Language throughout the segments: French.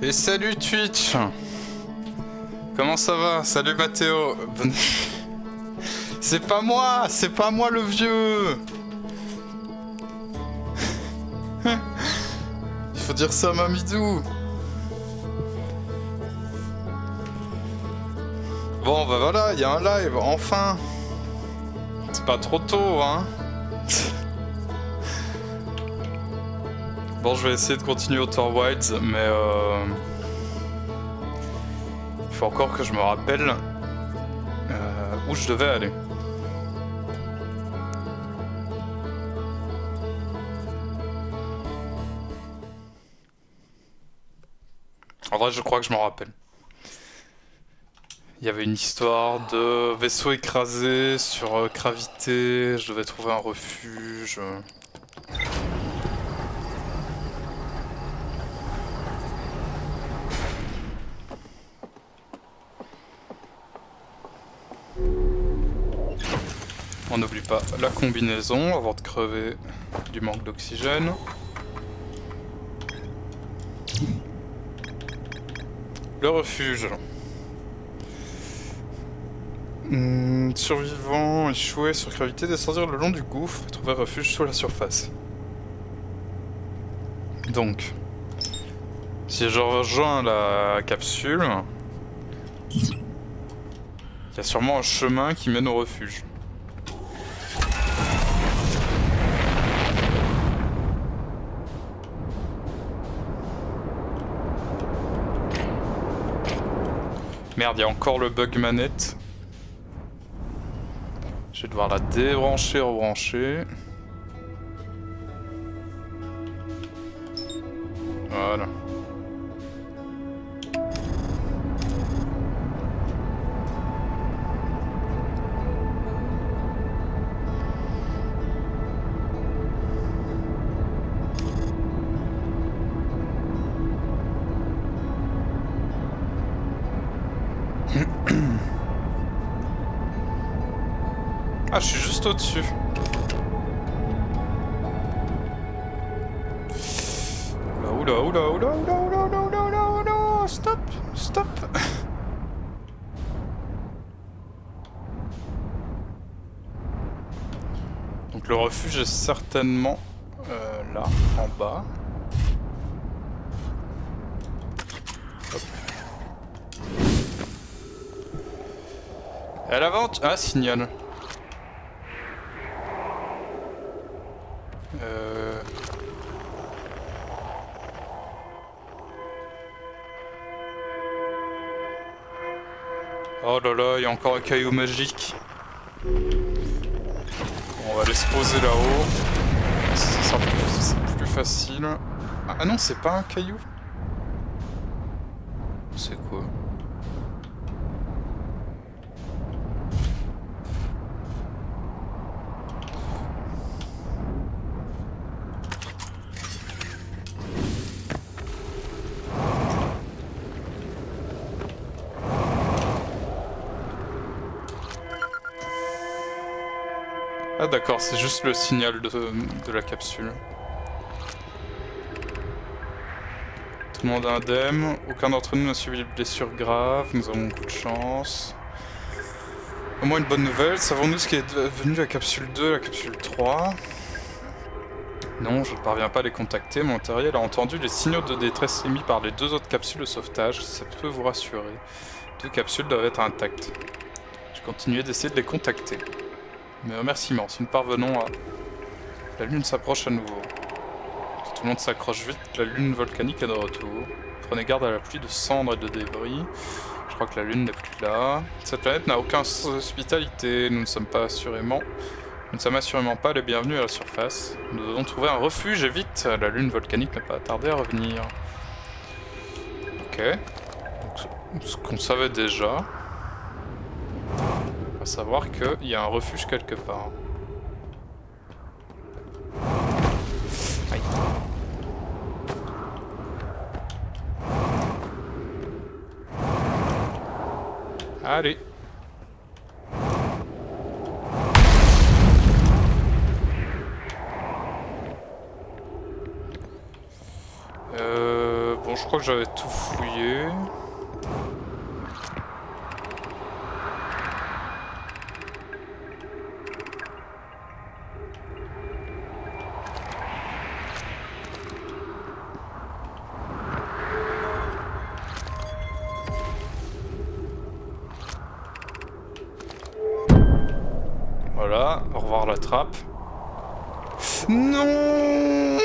Et salut Twitch. Comment ça va? Salut Mathéo. C'est pas moi le vieux. Il faut dire ça à Mamidou. Bon bah voilà, il y a un live, enfin. C'est pas trop tôt, hein. Bon, je vais essayer de continuer Outer Wilds, mais il faut encore que je me rappelle où je devais aller. En vrai, je crois que je m'en rappelle. Il y avait une histoire de vaisseau écrasé sur gravité, je devais trouver un refuge. On n'oublie pas la combinaison avant de crever du manque d'oxygène. Le refuge. Survivant, échoué sur gravité, descendir le long du gouffre et trouver refuge sous la surface. Donc, si je rejoins la capsule, il y a sûrement un chemin qui mène au refuge. Merde, il y a encore le bug manette. Je vais devoir la débrancher, rebrancher. Voilà. Ah, je suis juste au-dessus. Oula, oula, oula, oula, oula, oula, oula, oula, oula, stop, stop. Donc le refuge est certainement là, en bas. Hop. À l'avant, ah, signal. Oh là là, il y a encore un caillou magique. Bon, on va aller se poser là-haut. Ça sera plus facile. Ah non, c'est pas un caillou. C'est quoi? Ah d'accord, c'est juste le signal de la capsule. Tout le monde est indemne, aucun d'entre nous n'a subi de blessures graves, nous avons beaucoup de chance. Au moins une bonne nouvelle, savons-nous ce qui est devenu la capsule 2 la capsule 3? Non, je ne parviens pas à les contacter, mon matériel a entendu les signaux de détresse émis par les deux autres capsules de sauvetage, ça peut vous rassurer. 2 capsules doivent être intactes. Je continuais d'essayer de les contacter. Mes remerciements, si nous parvenons à... La lune s'approche à nouveau. Si tout le monde s'accroche vite, la lune volcanique est de retour. Prenez garde à la pluie de cendres et de débris. Je crois que la lune n'est plus là. Cette planète n'a aucune hospitalité, nous ne sommes assurément pas les bienvenus à la surface. Nous devons trouver un refuge et vite, la lune volcanique n'a pas tardé à revenir. Ok. Donc, ce qu'on savait déjà... À savoir qu'il y a un refuge quelque part. Aïe. Allez. Bon, je crois que j'avais tout fouillé. Voilà, au revoir la trappe. Non.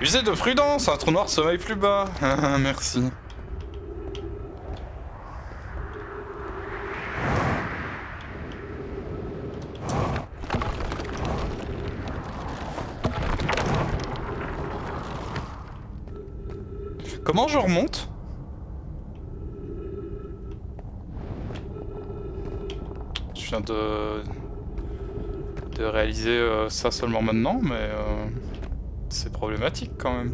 Usez de prudence, un trou noir sommeille plus bas. Merci. Comment je remonte? Je viens de réaliser ça seulement maintenant, mais c'est problématique quand même.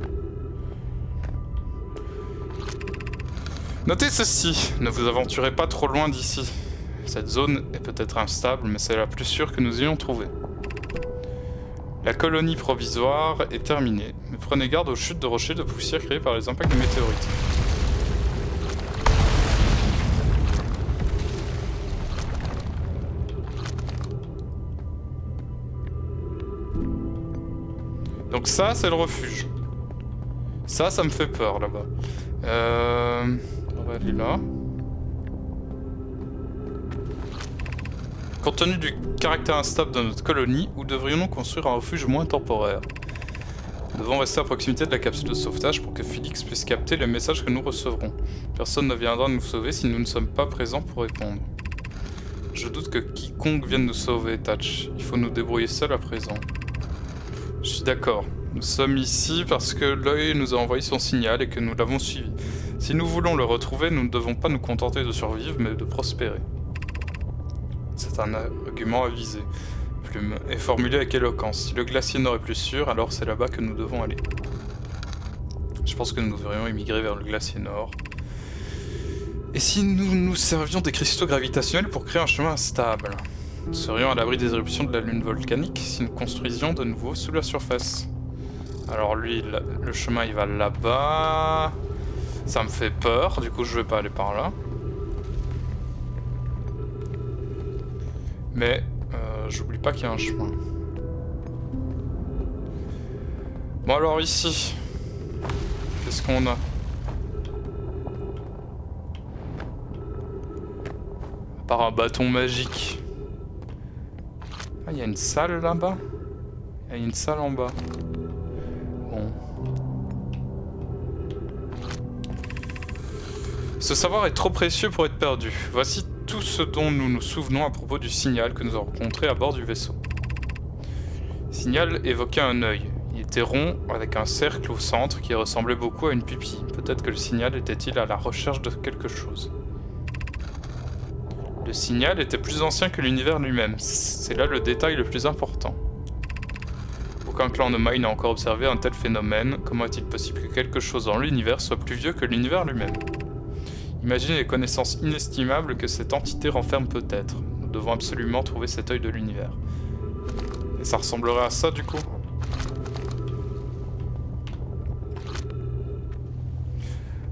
Notez ceci, ne vous aventurez pas trop loin d'ici. Cette zone est peut-être instable, mais c'est la plus sûre que nous ayons trouvée. La colonie provisoire est terminée, mais prenez garde aux chutes de rochers de poussière créées par les impacts de météorites. Donc ça, c'est le refuge. Ça me fait peur là-bas. On va aller là. Compte tenu du caractère instable de notre colonie, où devrions-nous construire un refuge moins temporaire? Nous devons rester à proximité de la capsule de sauvetage pour que Félix puisse capter les messages que nous recevrons. Personne ne viendra nous sauver si nous ne sommes pas présents pour répondre. Je doute que quiconque vienne nous sauver, Tatch. Il faut nous débrouiller seuls à présent. Je suis d'accord. Nous sommes ici parce que l'œil nous a envoyé son signal et que nous l'avons suivi. Si nous voulons le retrouver, nous ne devons pas nous contenter de survivre, mais de prospérer. C'est un argument avisé. Plume est formulé avec éloquence. Si le glacier nord est plus sûr, alors c'est là-bas que nous devons aller. Je pense que nous devrions émigrer vers le glacier nord. Et si nous nous servions des cristaux gravitationnels pour créer un chemin stable? Nous serions à l'abri des éruptions de la lune volcanique si nous construisions de nouveau sous la surface. Alors lui, le chemin il va là-bas. Ça me fait peur, du coup je vais pas aller par là. Mais j'oublie pas qu'il y a un chemin. Bon alors ici, qu'est-ce qu'on a? À part un bâton magique. Ah, il y a une salle là-bas? Il y a une salle en bas. Bon. Ce savoir est trop précieux pour être perdu. Voici tout ce dont nous nous souvenons à propos du signal que nous avons rencontré à bord du vaisseau. Le signal évoquait un œil. Il était rond, avec un cercle au centre qui ressemblait beaucoup à une pupille. Peut-être que le signal était-il à la recherche de quelque chose. Le signal était plus ancien que l'univers lui-même. C'est là le détail le plus important. Aucun clan de Mai n'a encore observé un tel phénomène. Comment est-il possible que quelque chose dans l'univers soit plus vieux que l'univers lui-même? Imaginez les connaissances inestimables que cette entité renferme peut-être. Nous devons absolument trouver cet œil de l'univers. Et ça ressemblerait à ça du coup?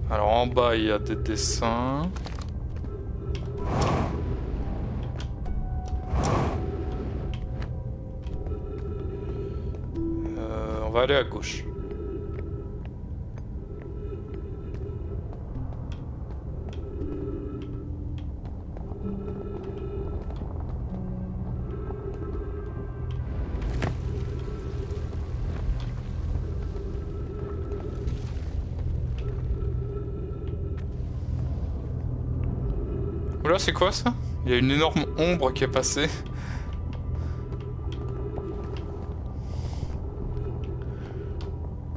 Alors en bas il y a des dessins. On va aller à gauche. Oula, c'est quoi ça? Il y a une énorme ombre qui est passée.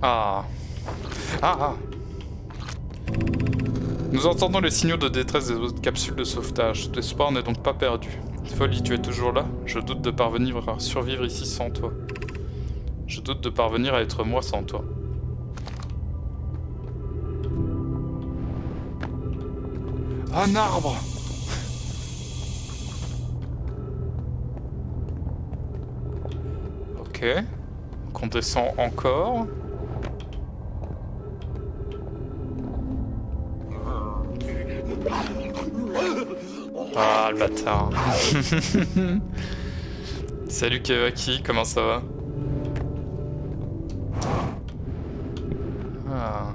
Ah. Ah. Nous entendons les signaux de détresse des autres capsules de sauvetage. Tout espoir n'est donc pas perdu. Folie, tu es toujours là? Je doute de parvenir à survivre ici sans toi. Je doute de parvenir à être moi sans toi. Un arbre! Ok. Donc on descend encore. Ah le bâtard. Salut Kevaki, comment ça va? Ah.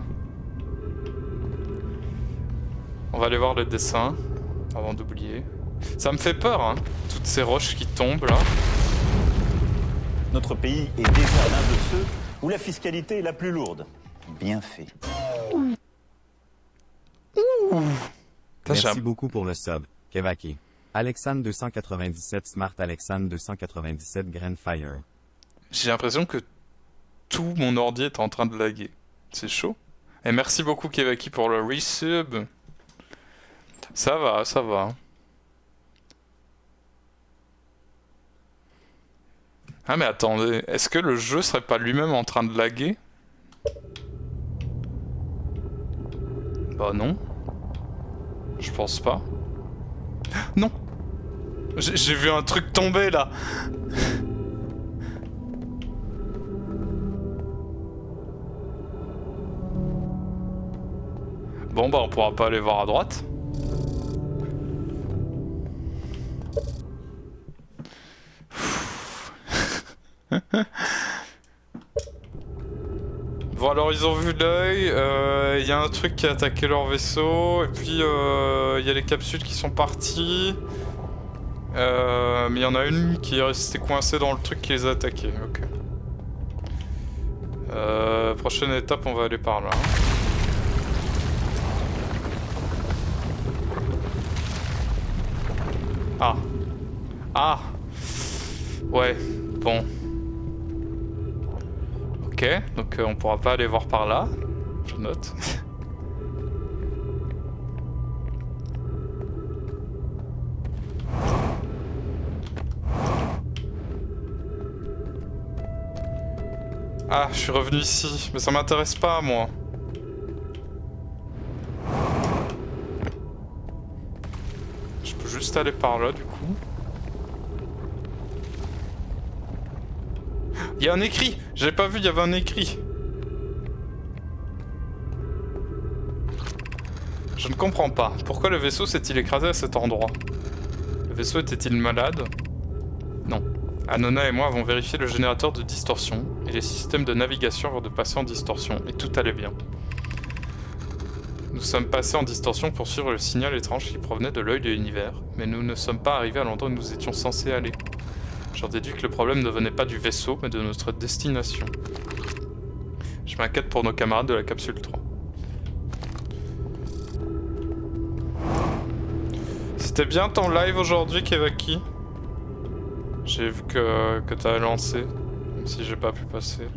On va aller voir le dessin avant d'oublier. Ça me fait peur, hein, toutes ces roches qui tombent là. Notre pays est déjà l'un de ceux où la fiscalité est la plus lourde. Bien fait. Merci beaucoup pour le sub, Kevaki. Alexandre 297 Smart Alexandre 297 Grandfire. J'ai l'impression que tout mon ordi est en train de laguer. C'est chaud. Et merci beaucoup Kevaki pour le resub. Ça va, ça va. Ah mais attendez, est-ce que le jeu serait pas lui-même en train de laguer? Bah non. Je pense pas. Non! J'ai vu un truc tomber là! Bon bah on pourra pas aller voir à droite. Bon alors ils ont vu l'œil, il y a un truc qui a attaqué leur vaisseau, et puis il y a les capsules qui sont parties. Mais il y en a une qui est restée coincée dans le truc qui les a attaqués, ok. Prochaine étape, on va aller par là. Ah. Ah. Ouais, bon. Ok, donc on pourra pas aller voir par là. Je note. Ah, je suis revenu ici, mais ça m'intéresse pas, moi. Je peux juste aller par là, du coup. Il y a un écrit! J'avais pas vu, il y avait un écrit. Je ne comprends pas. Pourquoi le vaisseau s'est-il écrasé à cet endroit? Le vaisseau était-il malade? Non. Anona et moi avons vérifié le générateur de distorsion et les systèmes de navigation avant de passer en distorsion, et tout allait bien. Nous sommes passés en distorsion pour suivre le signal étrange qui provenait de l'œil de l'univers, mais nous ne sommes pas arrivés à l'endroit où nous étions censés aller. J'en déduis que le problème ne venait pas du vaisseau, mais de notre destination. Je m'inquiète pour nos camarades de la capsule 3. C'était bien ton live aujourd'hui, Kevaki? J'ai vu que t'as lancé, même si j'ai pas pu passer.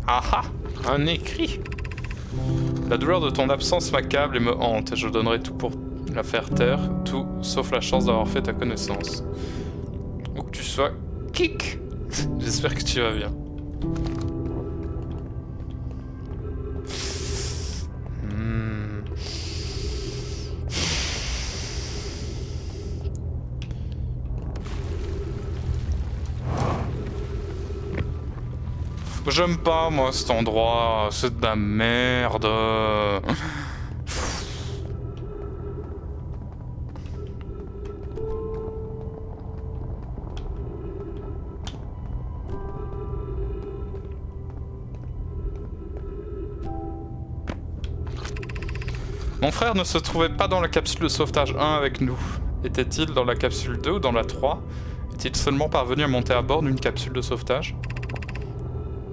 Ah ah! Un écrit! La douleur de ton absence m'accable et me hante, et je donnerai tout pour la faire taire, tout sauf la chance d'avoir fait ta connaissance. Où que tu sois, kick! J'espère que tu vas bien. J'aime pas moi cet endroit, c'est de la merde. Mon frère ne se trouvait pas dans la capsule de sauvetage 1 avec nous. Était-il dans la capsule 2 ou dans la 3? Est-il seulement parvenu à monter à bord d'une capsule de sauvetage?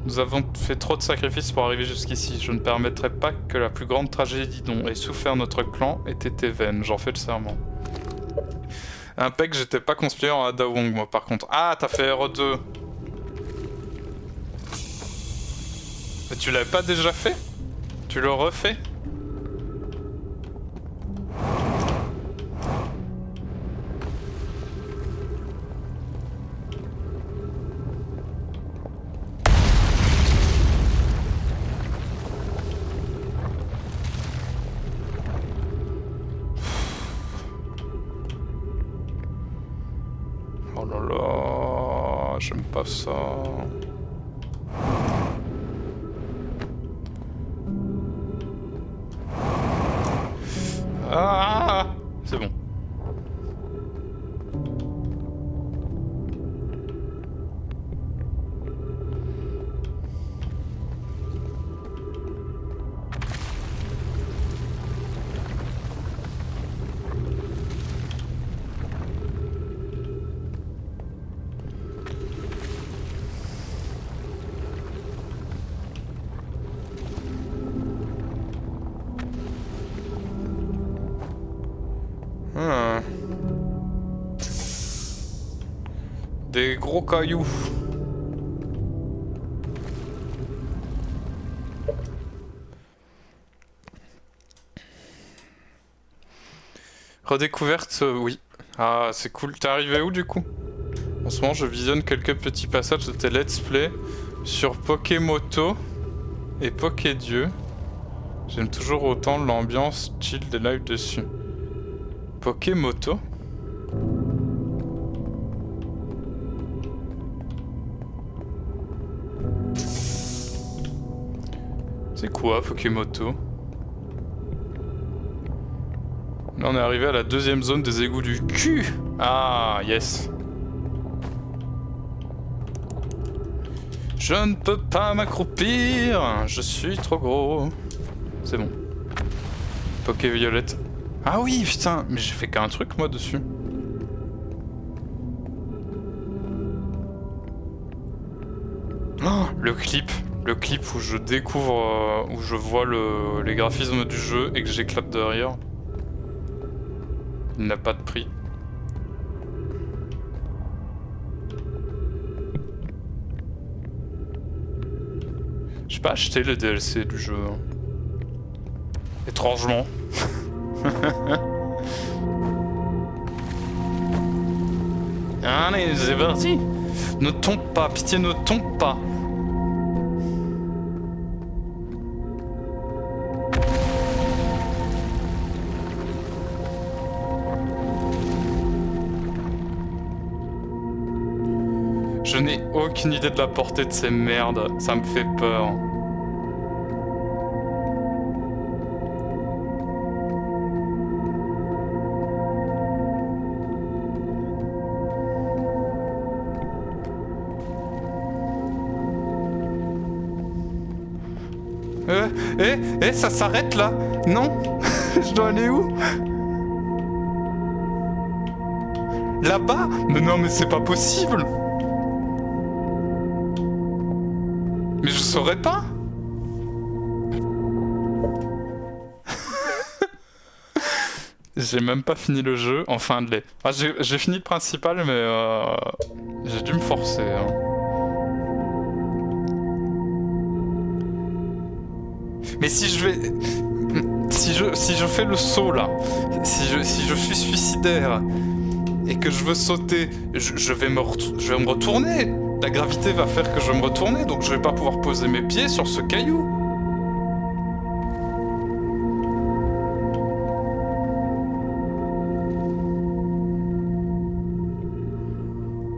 Nous avons fait trop de sacrifices pour arriver jusqu'ici. Je ne permettrai pas que la plus grande tragédie dont ait souffert notre clan ait été vaine. J'en fais le serment. Impec, j'étais pas conspiré en Ada Wong, moi, par contre. Ah, t'as fait RE2. Mais tu l'avais pas déjà fait? Tu le refais? là là, j'aime pas ça. Ah, c'est bon. Ah. Des gros cailloux. Redécouverte, oui. Ah, c'est cool. T'es arrivé où du coup? En ce moment, je visionne quelques petits passages de tes let's play sur Pokémoto et Pokédieu. J'aime toujours autant l'ambiance chill des lives dessus. Pokémoto? C'est quoi Pokémoto? Là on est arrivé à la deuxième zone des égouts du cul. Ah yes. Je ne peux pas m'accroupir, je suis trop gros. C'est bon. Poké Violette. Ah oui putain, mais j'ai fait qu'un truc moi dessus. Oh, le clip où je découvre, où je vois les graphismes du jeu et que j'éclate de rire. Il n'a pas de prix. J'ai pas acheté le DLC du jeu. Étrangement. Allez, c'est parti. Ne tombe pas, pitié ne tombe pas. Je n'ai aucune idée de la portée de ces merdes, ça me fait peur. Ça s'arrête là? Non? Je dois aller où? Là-bas? Mais non, mais c'est pas possible! Mais je saurais pas? J'ai même pas fini le jeu, enfin de l'est. Ah, j'ai fini le principal, mais j'ai dû me forcer. Hein. Mais si je vais... Si je fais le saut là, si je suis suicidaire et que je veux sauter, je vais me retourner. La gravité va faire que je vais me retourner, donc je vais pas pouvoir poser mes pieds sur ce caillou.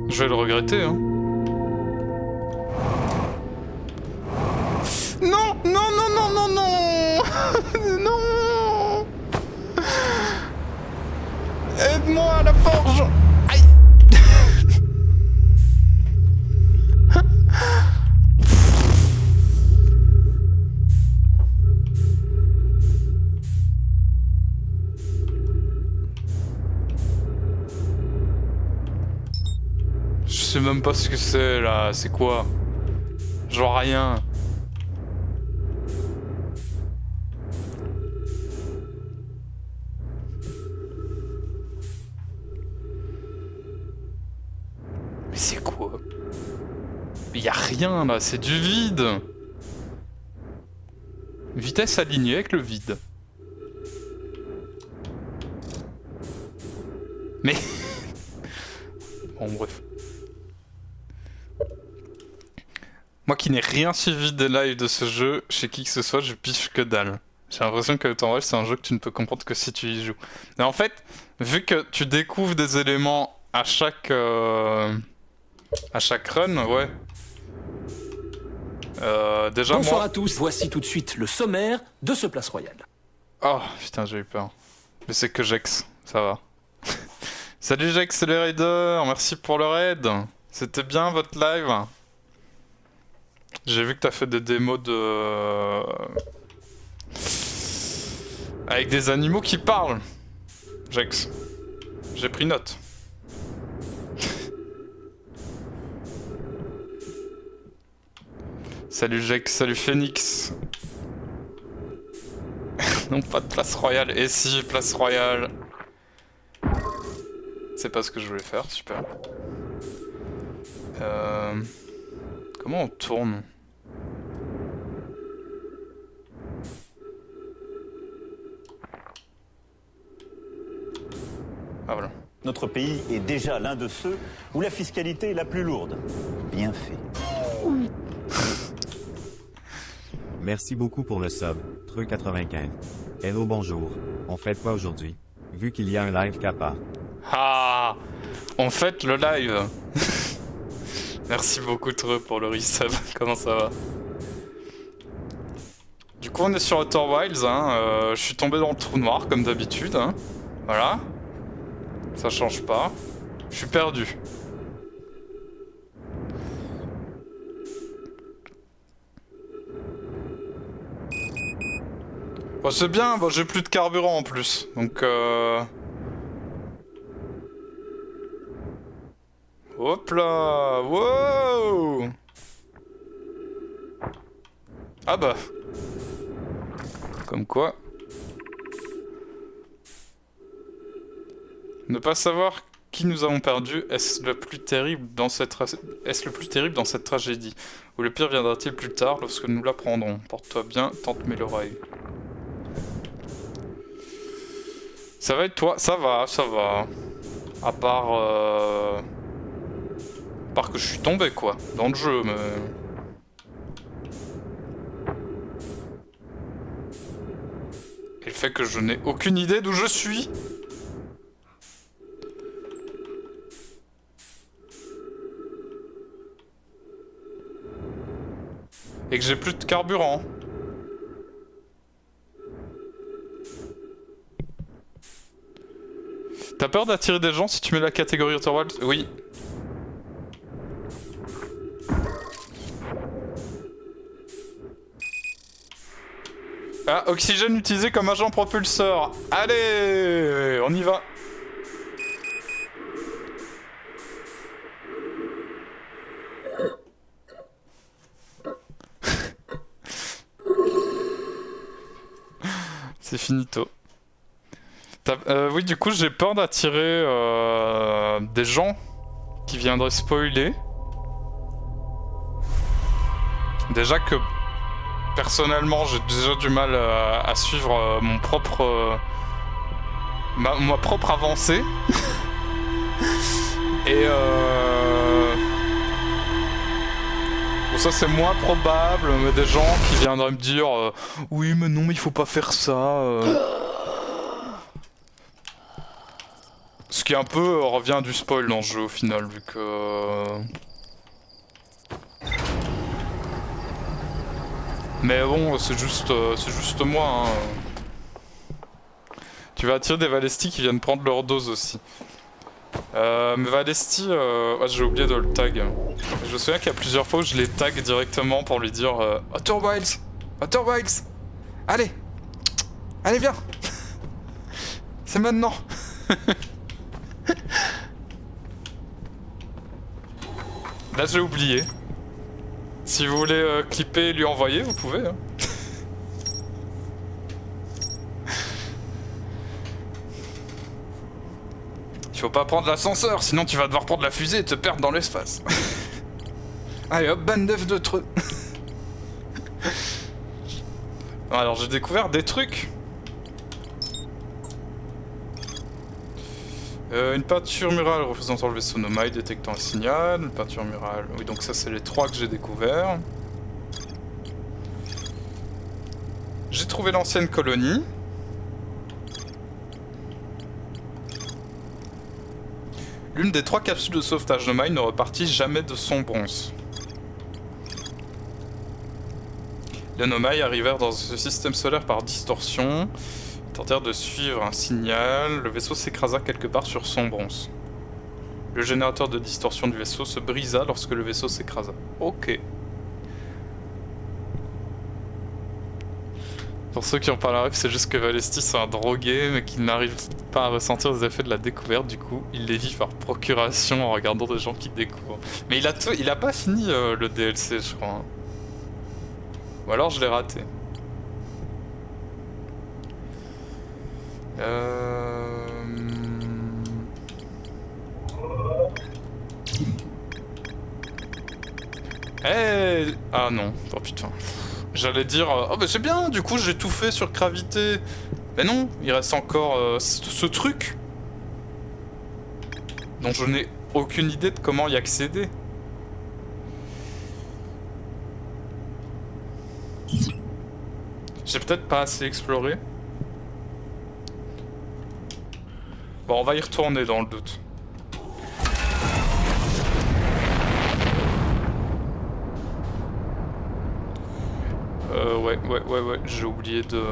Je vais le regretter, hein. Non, non, non, non, non, non. Non. Aide-moi à la forge. Aïe. Je sais même pas ce que c'est là, c'est quoi? Je vois rien. Mais c'est quoi? Mais y a rien là, c'est du vide. Vitesse alignée avec le vide. Mais... Bon bref. Moi qui n'ai rien suivi des lives de ce jeu, chez qui que ce soit, je piche que dalle. J'ai l'impression que Outer Wilds c'est un jeu que tu ne peux comprendre que si tu y joues. Mais en fait, vu que tu découvres des éléments à chaque run, ouais. Déjà Bonsoir moi... à tous, voici tout de suite le sommaire de ce Place Royale. Oh putain, j'ai eu peur. Mais c'est que Jex, ça va. Salut Jex, c'est les raiders, merci pour le raid. C'était bien votre live. J'ai vu que t'as fait des démos de... avec des animaux qui parlent. Jex, j'ai pris note. Salut Jex, salut Phoenix. Non, pas de place royale. Et si, place royale. C'est pas ce que je voulais faire, super. Comment on tourne? Ah voilà. Notre pays est déjà l'un de ceux où la fiscalité est la plus lourde. Bien fait. Merci beaucoup pour le sub, Treux95. Hello bonjour, on fait quoi aujourd'hui? Vu qu'il y a un live Kappa. Ah, on fête le live. Merci beaucoup Treux pour le resub, comment ça va? Du coup on est sur Outer Wilds, hein. Je suis tombé dans le trou noir comme d'habitude, hein. Voilà. Ça change pas. Je suis perdu. Bon, c'est bien, bon, j'ai plus de carburant en plus, donc hop là, wow. Ah bah. Comme quoi. Ne pas savoir qui nous avons perdu, est-ce le plus terrible dans cette tragédie? Ou le pire viendra-t-il plus tard lorsque nous l'apprendrons? Porte-toi bien, tente-moi l'oreille. Ça va être toi? Ça va, ça va. À part que je suis tombé quoi, dans le jeu, mais... Et le fait que je n'ai aucune idée d'où je suis. Et que j'ai plus de carburant. T'as peur d'attirer des gens si tu mets la catégorie Outer Wilds? Oui. Ah, oxygène utilisé comme agent propulseur. Allez, on y va. C'est finito. Oui, du coup, j'ai peur d'attirer des gens qui viendraient spoiler. Déjà que, personnellement, j'ai déjà du mal à suivre mon propre... ma propre avancée. Et bon, ça c'est moins probable, mais des gens qui viendraient me dire oui mais non mais il faut pas faire ça. Ce qui un peu revient du spoil dans le jeu au final, vu que... Mais bon, c'est juste moi, hein. Tu vas attirer des Valesti qui viennent prendre leur dose aussi. Mais Valesti, ouais, j'ai oublié de le tag. Je me souviens qu'il y a plusieurs fois où je les tag directement pour lui dire Outer Wilds, Outer Wilds, allez, allez viens, c'est maintenant. Là j'ai oublié. Si vous voulez clipper et lui envoyer, vous pouvez. Hein. Il faut pas prendre l'ascenseur, sinon tu vas devoir prendre la fusée et te perdre dans l'espace. Allez hop, bandef de trucs. Alors j'ai découvert des trucs. Une peinture murale représentant le vaisseau Nomai détectant un signal. Une peinture murale. Oui, donc ça, c'est les 3 que j'ai découverts. J'ai trouvé l'ancienne colonie. L'une des 3 capsules de sauvetage de Nomai ne repartit jamais de son bronze. Les Nomai arrivèrent dans ce système solaire par distorsion. Ils tentèrent de suivre un signal. Le vaisseau s'écrasa quelque part sur son bronze. Le générateur de distorsion du vaisseau se brisa lorsque le vaisseau s'écrasa. Ok. Pour ceux qui ont pas la ref, c'est juste que Valesti c'est un drogué, mais qu'il n'arrive pas à ressentir les effets de la découverte, du coup il les vit par procuration en regardant des gens qui découvrent. Mais il a pas fini le DLC je crois. Hein. Ou alors je l'ai raté. Hey ah non, oh putain. J'allais dire, oh bah c'est bien, du coup j'ai tout fait sur gravité. Mais non, il reste encore ce truc dont je n'ai aucune idée de comment y accéder. J'ai peut-être pas assez exploré. Bon, on va y retourner dans le doute. Ouais, j'ai oublié de...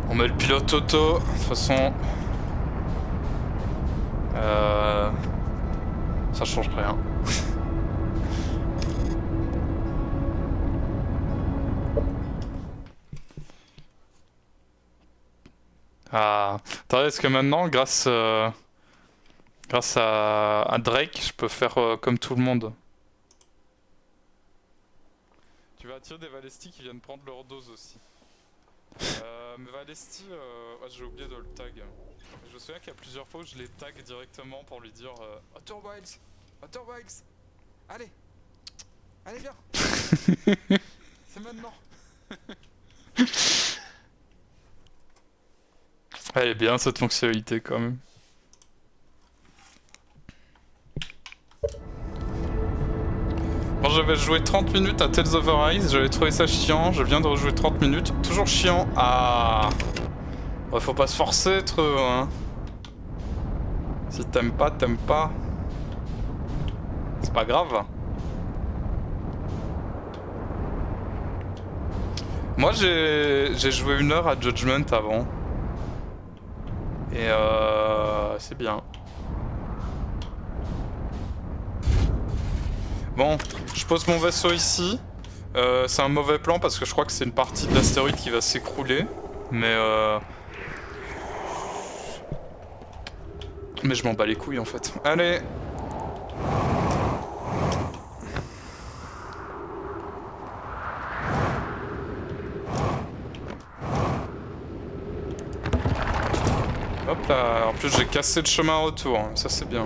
On met le pilote auto, de toute façon... Ça change rien. Ah, attendez, est-ce que maintenant, grâce à Drake, je peux faire comme tout le monde? Tu vas attirer des Valesti qui viennent prendre leur dose aussi. Mais Valesti, ouais, j'ai oublié de le tag. Je me souviens qu'il y a plusieurs fois où je les tag directement pour lui dire Outer Wilds, Outer Wilds, allez, allez viens, c'est maintenant. Elle est bien cette fonctionnalité quand même. Bon, j'avais joué 30 minutes à Tales of Arise, j'avais trouvé ça chiant, je viens de rejouer 30 minutes, toujours chiant. Ah, ouais, faut pas se forcer trop, hein. Si t'aimes pas, t'aimes pas. C'est pas grave. Moi j'ai joué 1 heure à Judgment avant. Et c'est bien. Bon, je pose mon vaisseau ici. C'est un mauvais plan parce que je crois que c'est une partie de l'astéroïde qui va s'écrouler. Mais je m'en bats les couilles en fait. Allez. Hop là, en plus j'ai cassé le chemin retour, ça c'est bien.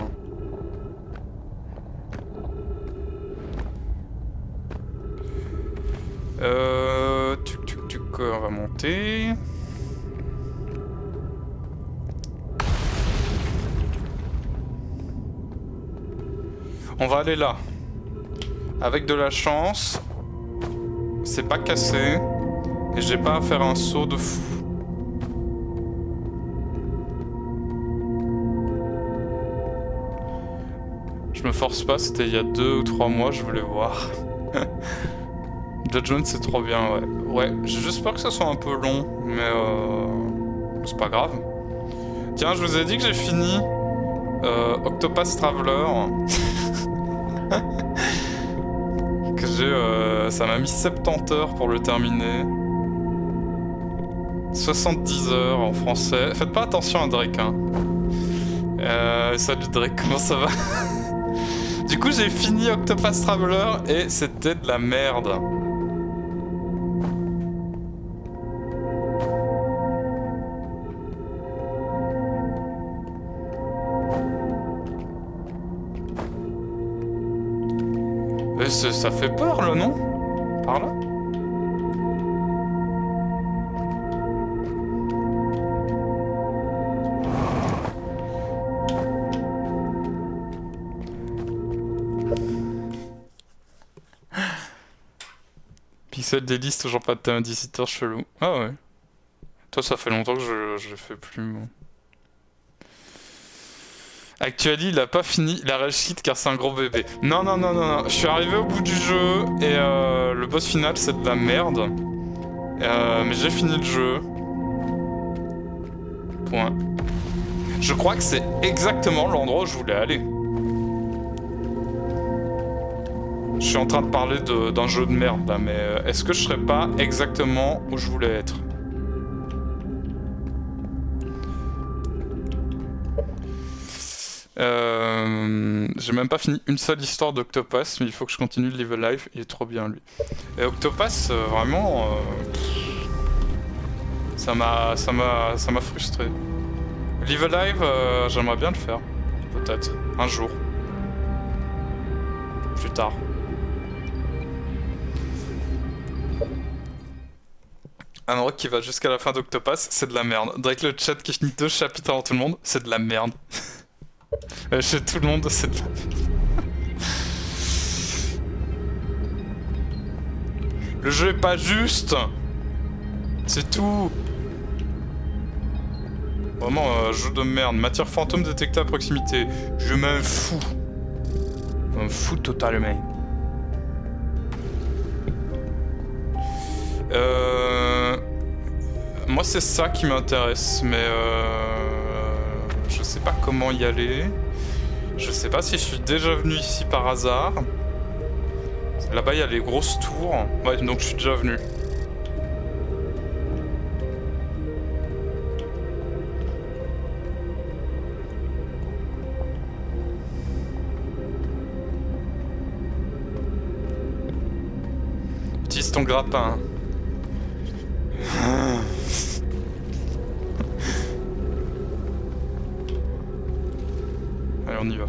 On va monter. On va aller là. Avec de la chance, c'est pas cassé. Et j'ai pas à faire un saut de fou. Je me force pas, c'était il y a 2 ou 3 mois, je voulais voir. Judgment c'est trop bien, ouais. Ouais, j'ai juste peur que ça soit un peu long, mais c'est pas grave. Tiens, je vous ai dit que j'ai fini Octopath Traveler. Que j'ai... ça m'a mis 70 heures pour le terminer. 70 heures en français. Faites pas attention à Drake, hein. Salut Drake, comment ça va? Du coup, j'ai fini Octopath Traveler et c'était de la merde. Mais ça fait peur là, non? Par là? Pixel des listes, genre pas de thème d'éditeur chelou. Ah ouais. Toi, ça fait longtemps que je fais plus. Moi. Actually, il a pas fini, il a rage quit car c'est un gros bébé. Non, non, non, non, non. Je suis arrivé au bout du jeu et le boss final c'est de la merde. Mais j'ai fini le jeu. Point. Je crois que c'est exactement l'endroit où je voulais aller. Je suis en train de parler d'un jeu de merde là, mais est-ce que je serais pas exactement où je voulais être? J'ai même pas fini une seule histoire d'Octopass, mais il faut que je continue le Live Alive, il est trop bien lui. Et Octopass, vraiment, ça m'a frustré. Live Alive, j'aimerais bien le faire, peut-être, un jour. Plus tard. Un rock qui va jusqu'à la fin d'Octopass, c'est de la merde. Drake le chat qui finit 2 chapitres avant tout le monde, c'est de la merde. Chez tout le monde, c'est de la merde. Le jeu est pas juste. C'est tout. Vraiment, jeu de merde. Matière fantôme détectée à proximité. Je m'en fous. Je m'en fous totalement. Moi, c'est ça qui m'intéresse, mais je sais pas comment y aller. Je sais pas si je suis déjà venu ici par hasard. Là-bas, il y a les grosses tours. Ouais, donc je suis déjà venu. Utilise ton grappin. Allez, on y va.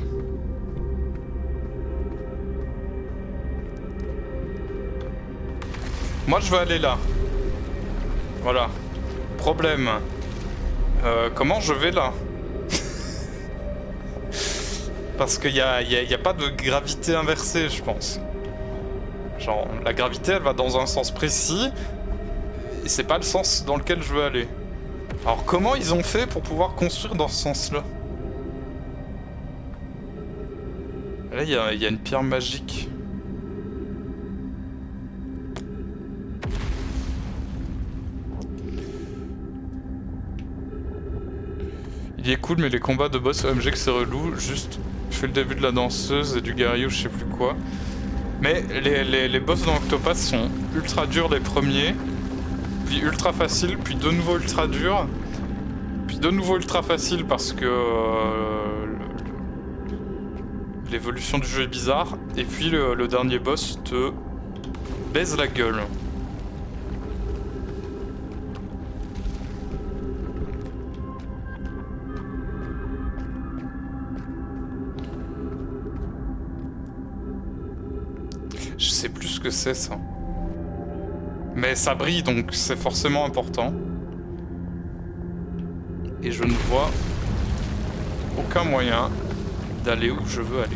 Moi, je veux aller là. Voilà. Problème. Comment je vais là? Parce qu'il y a pas de gravité inversée, je pense. Genre, la gravité, elle va dans un sens précis. Et c'est pas le sens dans lequel je veux aller. Alors, comment ils ont fait pour pouvoir construire dans ce sens-là? Là, il y a une pierre magique. Il est cool, mais les combats de boss OMG que c'est relou. Juste, je fais le début de la danseuse et du guerrier ou je sais plus quoi. Mais les boss dans Octopass sont ultra durs les premiers, puis ultra faciles, puis de nouveau ultra durs, puis de nouveau ultra faciles parce que l'évolution du jeu est bizarre, et puis le dernier boss te baise la gueule. Je sais plus ce que c'est ça. Mais ça brille donc c'est forcément important. Et je ne vois aucun moyen d'aller où je veux aller.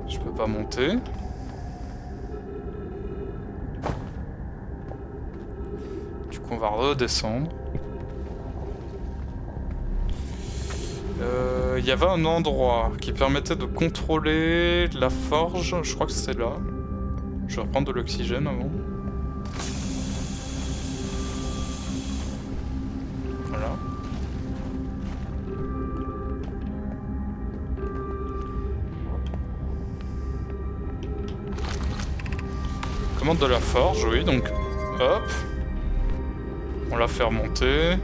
Je peux pas monter. Du coup on va redescendre. Il y avait un endroit qui permettait de contrôler la forge, je crois que c'est là. Je vais reprendre de l'oxygène avant. Voilà. Commande de la forge, oui, donc hop. On la fait remonter.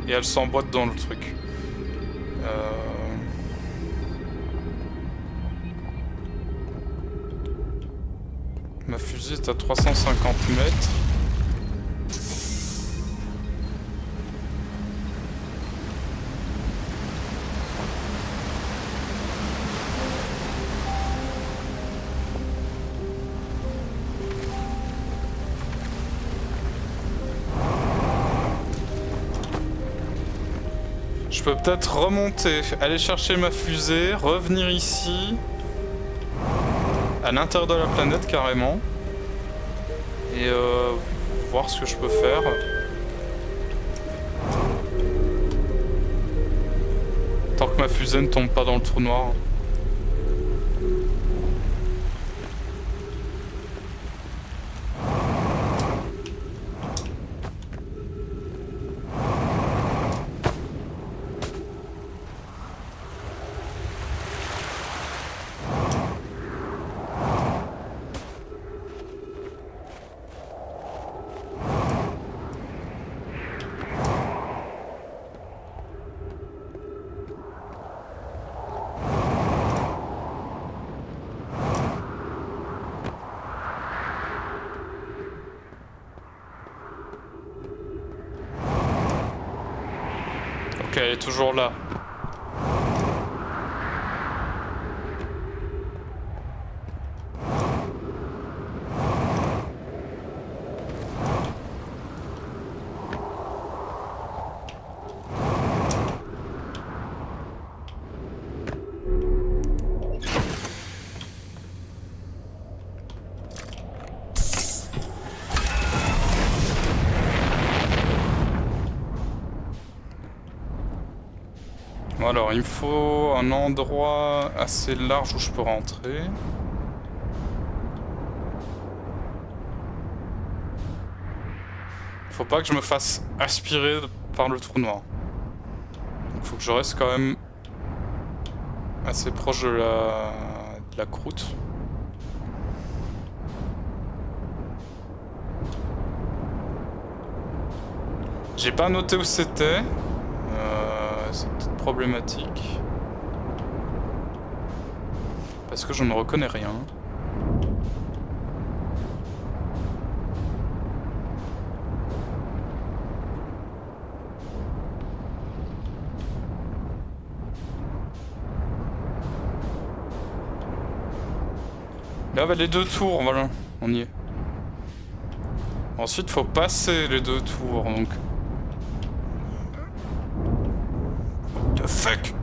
Et elle s'emboîte dans le truc. Ma fusée est à 350 mètres. Je peux peut-être remonter, aller chercher ma fusée, revenir ici, à l'intérieur de la planète carrément, et voir ce que je peux faire. Tant que ma fusée ne tombe pas dans le trou noir. Ok, elle est toujours là. Alors, il me faut un endroit assez large où je peux rentrer. Faut pas que je me fasse aspirer par le trou noir. Il faut que je reste quand même assez proche de la croûte. J'ai pas noté où c'était. C'est peut-être problématique. Parce que je ne reconnais rien. Là, bah, les deux tours, voilà, on y est. Ensuite, faut passer les deux tours, donc... The fuck?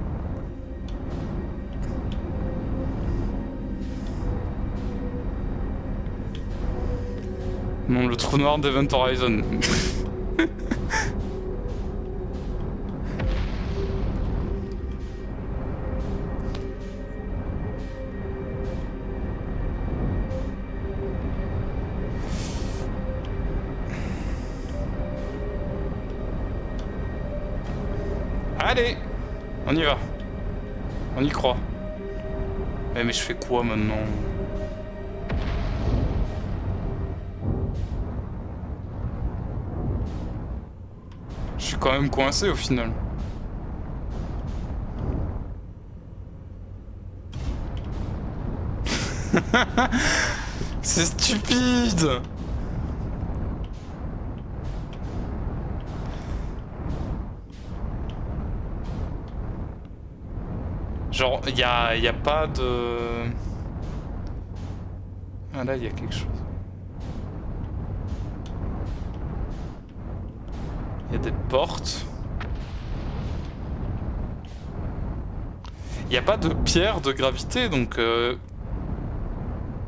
Non, le trou noir d'Event Horizon. Allez, on y va. On y croit. Mais je fais quoi maintenant? Je suis quand même coincé au final. C'est stupide. Genre, y a pas de... Ah là, il y a quelque chose. Il y a des portes. Il n'y a pas de pierre de gravité, donc...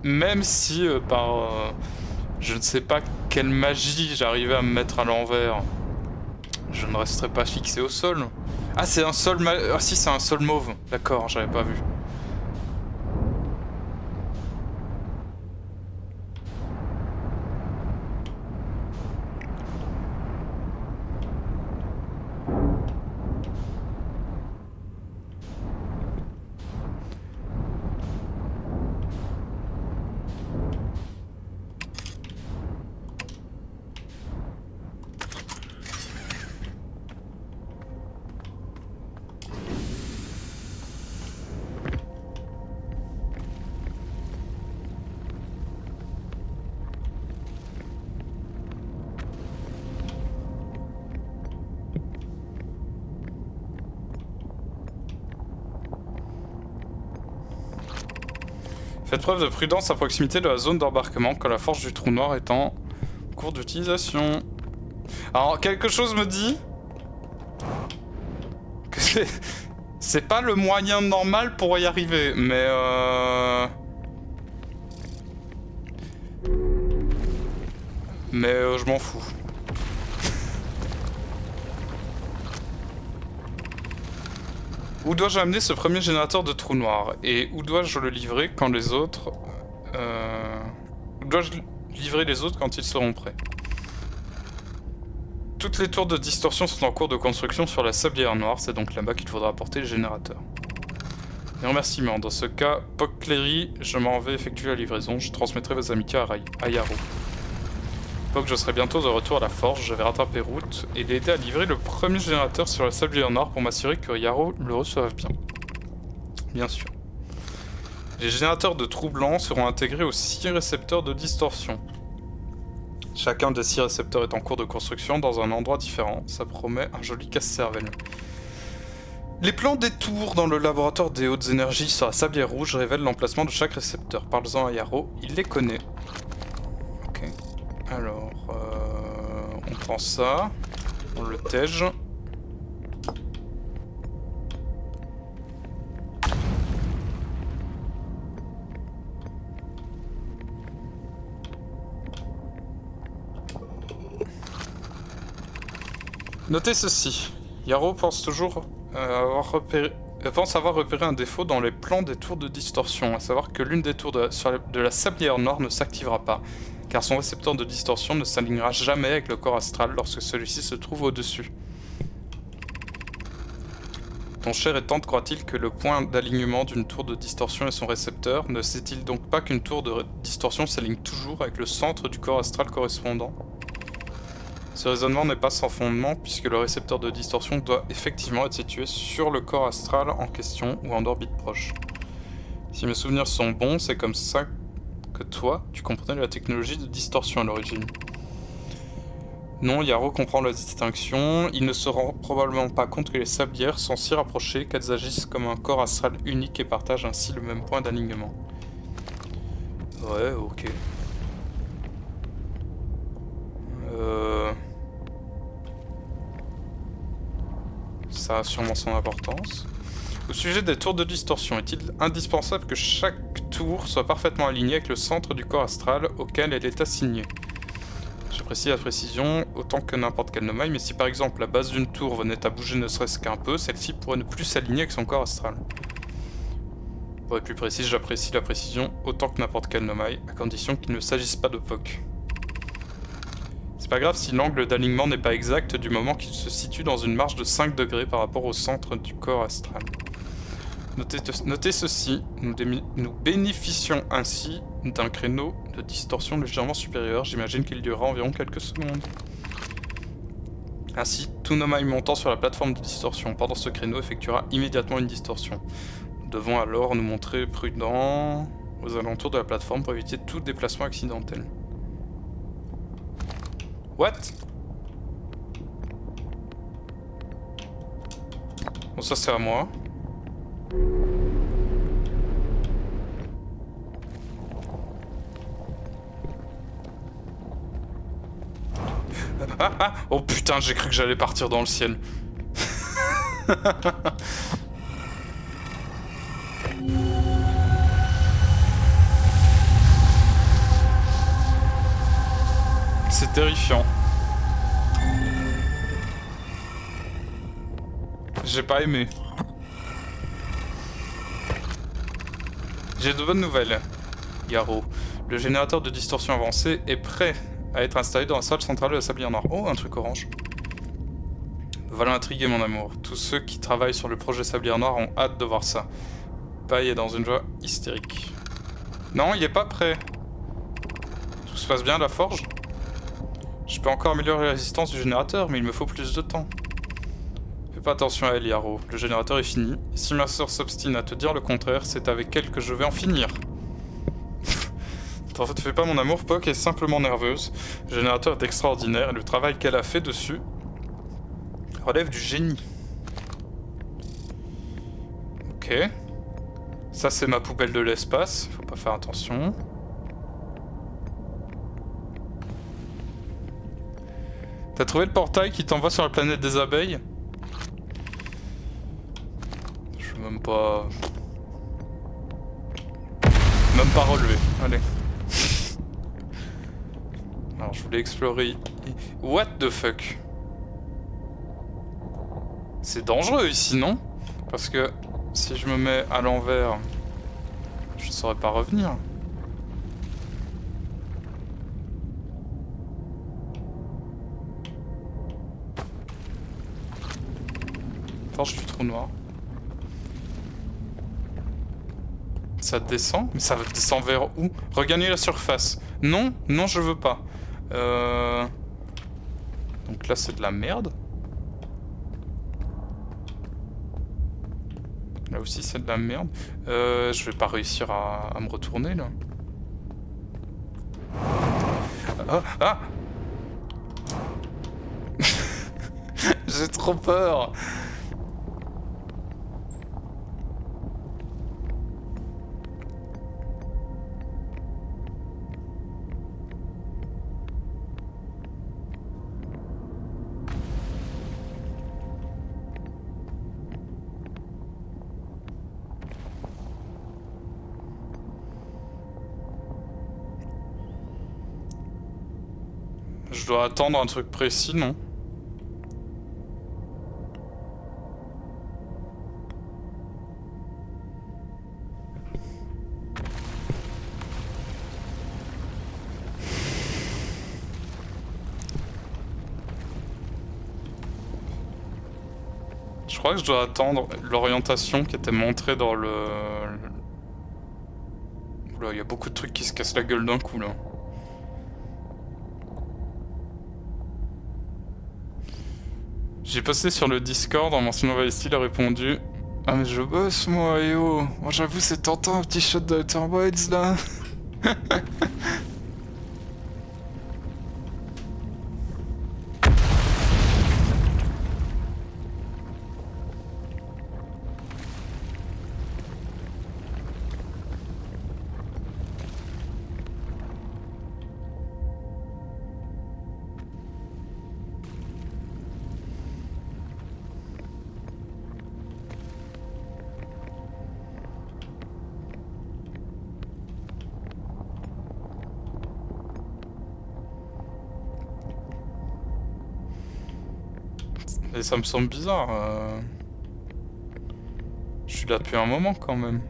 même si par... je ne sais pas quelle magie j'arrivais à me mettre à l'envers, je ne resterai pas fixé au sol. Ah, c'est un sol ah si, c'est un sol mauve. D'accord, j'avais pas vu. Faites preuve de prudence à proximité de la zone d'embarquement quand la forge du trou noir est en cours d'utilisation. Alors, quelque chose me dit... C'est pas le moyen normal pour y arriver, mais je m'en fous. Où dois-je amener ce premier générateur de trous noirs? Et où dois-je le livrer quand les autres... Où dois-je livrer les autres quand ils seront prêts? Toutes les tours de distorsion sont en cours de construction sur la sablière noire, c'est donc là-bas qu'il faudra apporter le générateur. Et remerciements, dans ce cas, Poc Cléry, je m'en vais effectuer la livraison, je transmettrai vos amitiés à Yaro. Poc, je serai bientôt de retour à la forge, je vais rattraper route et l'aider à livrer le premier générateur sur la sablière noire pour m'assurer que Yaro le reçoive bien. Bien sûr. Les générateurs de trous blancs seront intégrés aux 6 récepteurs de distorsion. Chacun des 6 récepteurs est en cours de construction dans un endroit différent. Ça promet un joli casse-cervelle. Les plans des tours dans le laboratoire des hautes énergies sur la sablière rouge révèlent l'emplacement de chaque récepteur. Parle-en à Yaro, il les connaît. Ok. Alors, on prend ça. On le tège. Notez ceci. Yaro pense toujours avoir repéré un défaut dans les plans des tours de distorsion, à savoir que l'une des tours de la sablière noire ne s'activera pas, car son récepteur de distorsion ne s'alignera jamais avec le corps astral lorsque celui-ci se trouve au-dessus. Ton cher et tante croit-il que le point d'alignement d'une tour de distorsion et son récepteur, ne sait-il donc pas qu'une tour de distorsion s'aligne toujours avec le centre du corps astral correspondant ? Ce raisonnement n'est pas sans fondement puisque le récepteur de distorsion doit effectivement être situé sur le corps astral en question ou en orbite proche. Si mes souvenirs sont bons, c'est comme ça que toi, tu comprenais la technologie de distorsion à l'origine. Non, Yaro comprend la distinction, il ne se rend probablement pas compte que les sablières sont si rapprochées qu'elles agissent comme un corps astral unique et partagent ainsi le même point d'alignement. Ouais, ok. Ça a sûrement son importance. Au sujet des tours de distorsion, est-il indispensable que chaque tour soit parfaitement alignée avec le centre du corps astral auquel elle est assignée? J'apprécie la précision autant que n'importe quelle nomaille, mais si par exemple la base d'une tour venait à bouger ne serait-ce qu'un peu, celle-ci pourrait ne plus s'aligner avec son corps astral. Pour être plus précis, j'apprécie la précision autant que n'importe quelle nomaille, à condition qu'il ne s'agisse pas de POC. C'est pas grave si l'angle d'alignement n'est pas exact du moment qu'il se situe dans une marge de 5 degrés par rapport au centre du corps astral. Notez ceci, nous bénéficions ainsi d'un créneau de distorsion légèrement supérieur, j'imagine qu'il durera environ quelques secondes. Ainsi, tout nomaille montant sur la plateforme de distorsion pendant ce créneau effectuera immédiatement une distorsion. Nous devons alors nous montrer prudents aux alentours de la plateforme pour éviter tout déplacement accidentel. What? Bon, ça c'est à moi. Ah. Oh putain, j'ai cru que j'allais partir dans le ciel. C'est terrifiant. J'ai pas aimé. J'ai de bonnes nouvelles, Yaro. Le générateur de distorsion avancé est prêt à être installé dans la salle centrale de la sablière noire. Oh, un truc orange. Voilà intrigué, mon amour. Tous ceux qui travaillent sur le projet sablière noire ont hâte de voir ça. Paille est dans une joie hystérique. Non, il est pas prêt. Tout se passe bien à la forge? Je peux encore améliorer la résistance du générateur, mais il me faut plus de temps. Fais pas attention à elle, Yaro. Le générateur est fini. Et si ma soeur s'obstine à te dire le contraire, c'est avec elle que je vais en finir. En fait, fais pas mon amour, Poc est simplement nerveuse. Le générateur est extraordinaire et le travail qu'elle a fait dessus relève du génie. Ok. Ça, c'est ma poubelle de l'espace. Faut pas faire attention. T'as trouvé le portail qui t'envoie sur la planète des abeilles? même pas... Même pas relevé, allez. Alors je voulais explorer... What the fuck? C'est dangereux ici, non? Parce que si je me mets à l'envers, je ne saurais pas revenir. Forge du trou noir. Ça descend? Mais ça descend vers où? Regagner la surface. Non, non, je veux pas. Donc là, c'est de la merde. Là aussi, c'est de la merde. Je vais pas réussir à me retourner, là. Ah! Ah! J'ai trop peur! Je dois attendre un truc précis, non? Je crois que je dois attendre l'orientation qui était montrée dans le... Oula, il y a beaucoup de trucs qui se cassent la gueule d'un coup, là. J'ai posté sur le Discord, mon ancien Valestil a répondu: ah mais je bosse moi, et oh, moi j'avoue c'est tentant un petit shot de Outer Wilds là. Et ça me semble bizarre. Je suis là depuis un moment quand même.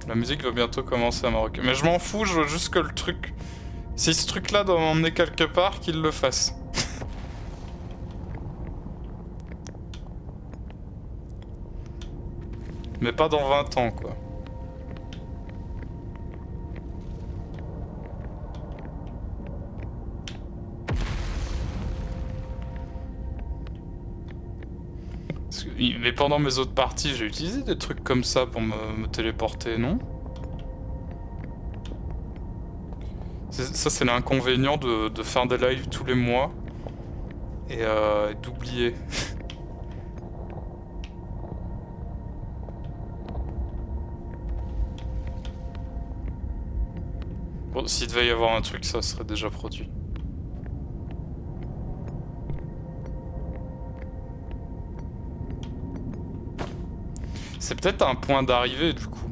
La musique va bientôt commencer à maroquer. Mais je m'en fous, je veux juste que le truc... Si ce truc là doit m'emmener quelque part, qu'il le fasse. Mais pas dans 20 ans quoi. Mais pendant mes autres parties, j'ai utilisé des trucs comme ça pour me téléporter, non? Ça, c'est l'inconvénient de faire des lives tous les mois et d'oublier. Bon, s'il devait y avoir un truc, ça serait déjà produit. C'est peut-être un point d'arrivée du coup.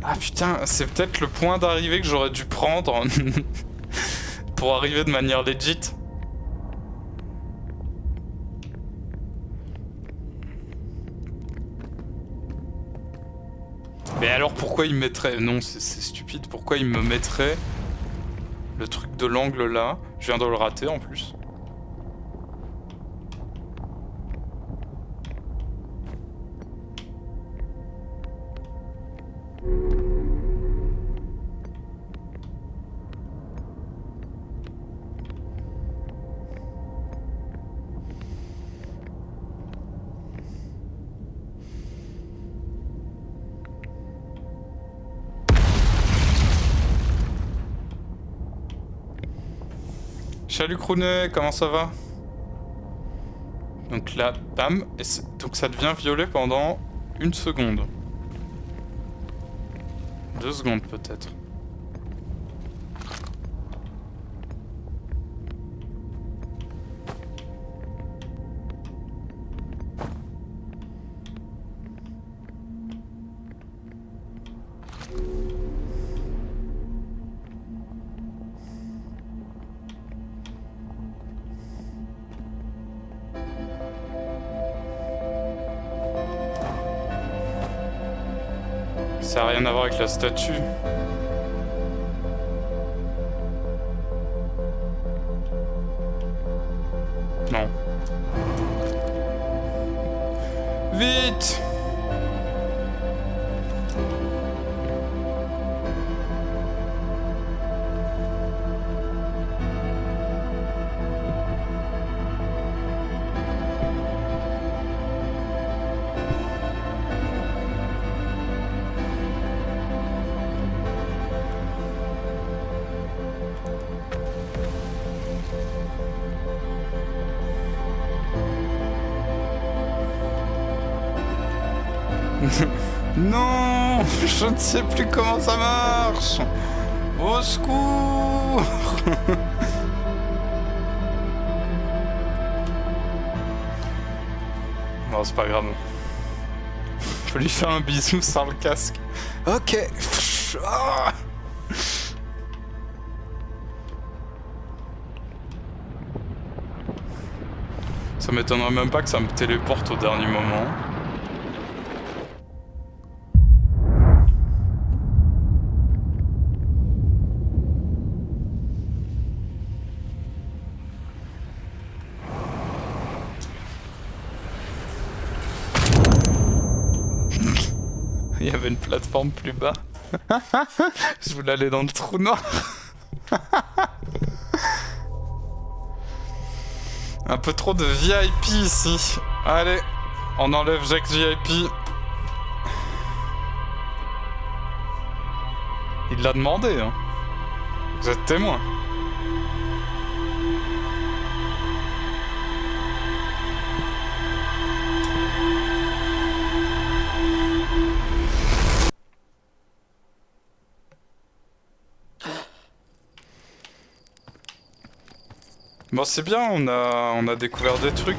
Ah putain, c'est peut-être le point d'arrivée que j'aurais dû prendre pour arriver de manière legit. Mais alors pourquoi il me mettrait... Non, c'est stupide. Pourquoi il me mettrait le truc de l'angle là? Je viens de le rater en plus. Salut Croonet, comment ça va? Donc là, bam, et donc ça devient violet pendant 1 seconde. 2 secondes peut-être. Ça a rien à voir avec la statue. Non. Vite! Non, je ne sais plus comment ça marche. Au secours. Non, c'est pas grave. Je peux lui faire un bisou sans le casque. Ok. Ah. Ça m'étonnerait même pas que ça me téléporte au dernier moment. Il y avait une plateforme plus bas. Je voulais aller dans le trou noir. Un peu trop de VIP ici. Allez, on enlève Jack VIP. Il l'a demandé, hein. Vous êtes témoin. Bon, c'est bien, on a découvert des trucs.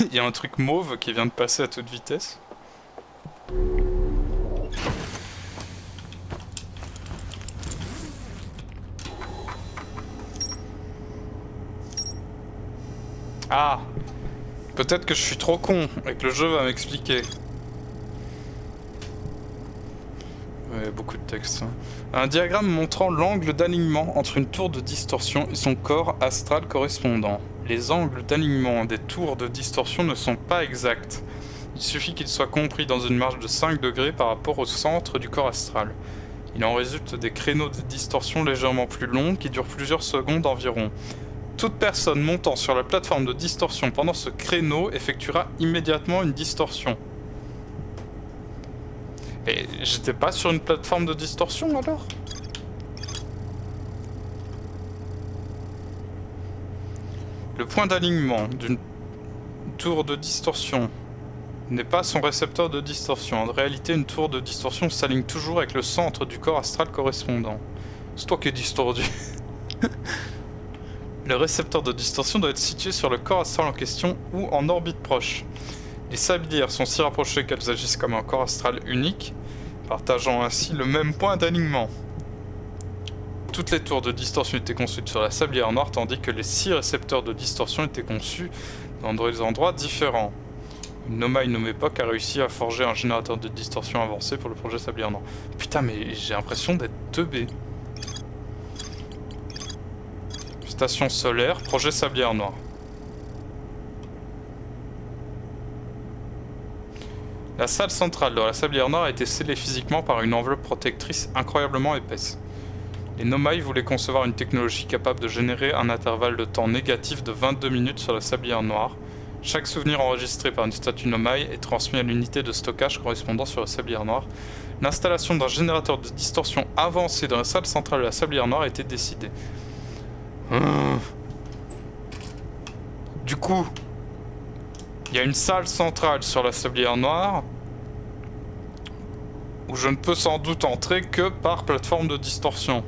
Il y a un truc mauve qui vient de passer à toute vitesse. Ah! Peut-être que je suis trop con et que le jeu va m'expliquer. Ouais, beaucoup de texte. Hein. Un diagramme montrant l'angle d'alignement entre une tour de distorsion et son corps astral correspondant. Les angles d'alignement des tours de distorsion ne sont pas exacts. Il suffit qu'ils soient compris dans une marge de 5 degrés par rapport au centre du corps astral. Il en résulte des créneaux de distorsion légèrement plus longs qui durent plusieurs secondes environ. Toute personne montant sur la plateforme de distorsion pendant ce créneau effectuera immédiatement une distorsion. Et j'étais pas sur une plateforme de distorsion alors ? Le point d'alignement d'une tour de distorsion n'est pas son récepteur de distorsion. En réalité, une tour de distorsion s'aligne toujours avec le centre du corps astral correspondant. C'est toi qui es distordu. Le récepteur de distorsion doit être situé sur le corps astral en question ou en orbite proche. Les sablières sont si rapprochées qu'elles agissent comme un corps astral unique, partageant ainsi le même point d'alignement. Toutes les tours de distorsion étaient conçues sur la sablière noire, tandis que les 6 récepteurs de distorsion étaient conçus dans des endroits différents. Une Nomai nommée Puck a réussi à forger un générateur de distorsion avancé pour le projet sablière noire. Putain, mais j'ai l'impression d'être teubé. Station solaire, projet sablière noire. La salle centrale de la sablière noire a été scellée physiquement par une enveloppe protectrice incroyablement épaisse. Les Nomai voulaient concevoir une technologie capable de générer un intervalle de temps négatif de 22 minutes sur la sablière noire. Chaque souvenir enregistré par une statue Nomai est transmis à l'unité de stockage correspondant sur la sablière noire. L'installation d'un générateur de distorsion avancé dans la salle centrale de la sablière noire a été décidée. Du coup, il y a une salle centrale sur la sablière noire où je ne peux sans doute entrer que par plateforme de distorsion.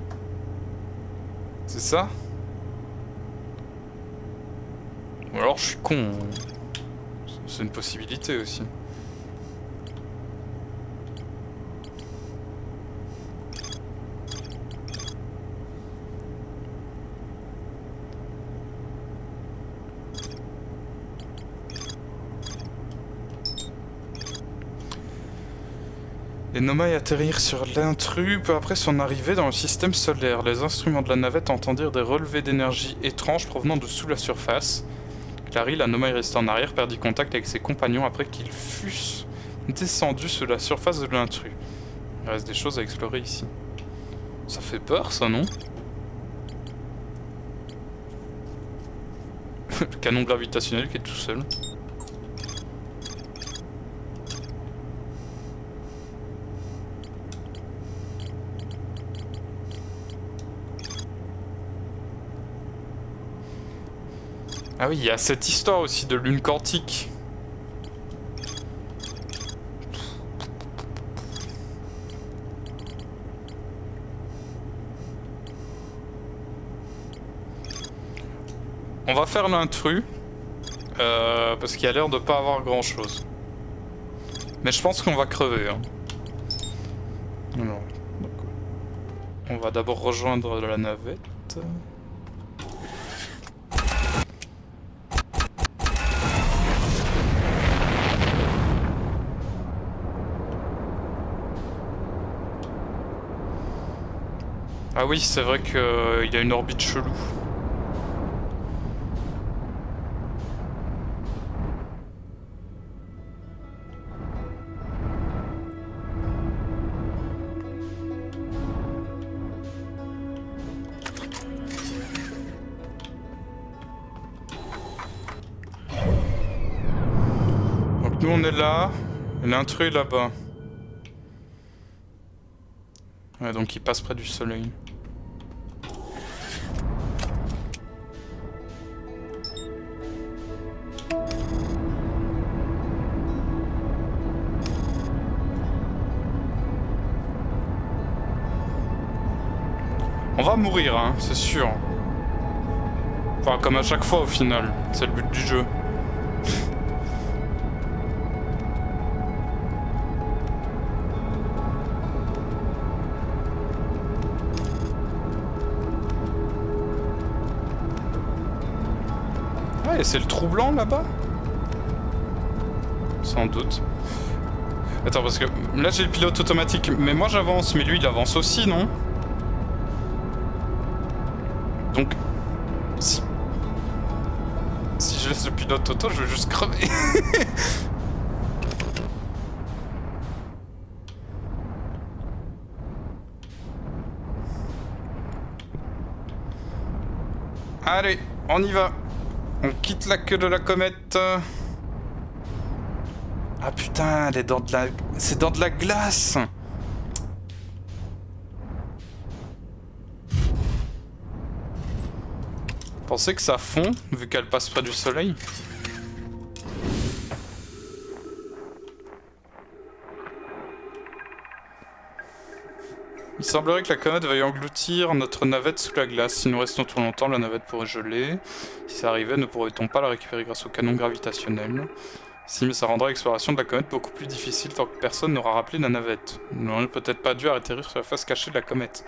C'est ça? Ou alors je suis con. C'est une possibilité aussi. Les Nomai atterrirent sur l'intrus peu après son arrivée dans le système solaire. Les instruments de la navette entendirent des relevés d'énergie étranges provenant de sous la surface. Clary, la Nomai restée en arrière, perdit contact avec ses compagnons après qu'ils fussent descendus sur la surface de l'intrus. Il reste des choses à explorer ici. Ça fait peur, ça, non? Le canon gravitationnel qui est tout seul. Ah oui, il y a cette histoire aussi de lune quantique. On va faire l'intrus. Parce qu'il y a l'air de pas avoir grand chose. Mais je pense qu'on va crever. Hein. Alors, donc, on va d'abord rejoindre la navette. Ah oui, c'est vrai qu'il a une orbite chelou. Donc nous on est là, et l'intrus est là-bas. Ouais, donc il passe près du soleil. On va mourir, hein, c'est sûr. Enfin, comme à chaque fois au final, c'est le but du jeu. Ouais, c'est le trou blanc là-bas? Sans doute. Attends, parce que là j'ai le pilote automatique, mais moi j'avance, mais lui il avance aussi, non? Donc, si je laisse le pilote auto, je vais juste crever. Allez, on y va. On quitte la queue de la comète. Ah putain, elle est dans de la... C'est dans de la glace. Pensez que ça fond, vu qu'elle passe près du soleil? Il semblerait que la comète veuille engloutir notre navette sous la glace. Si nous restons trop longtemps, la navette pourrait geler. Si ça arrivait, ne pourrait-on pas la récupérer grâce au canon gravitationnel? Si, mais ça rendra l'exploration de la comète beaucoup plus difficile tant que personne n'aura rappelé la navette. Nous n'aurions peut-être pas dû atterrir sur la face cachée de la comète.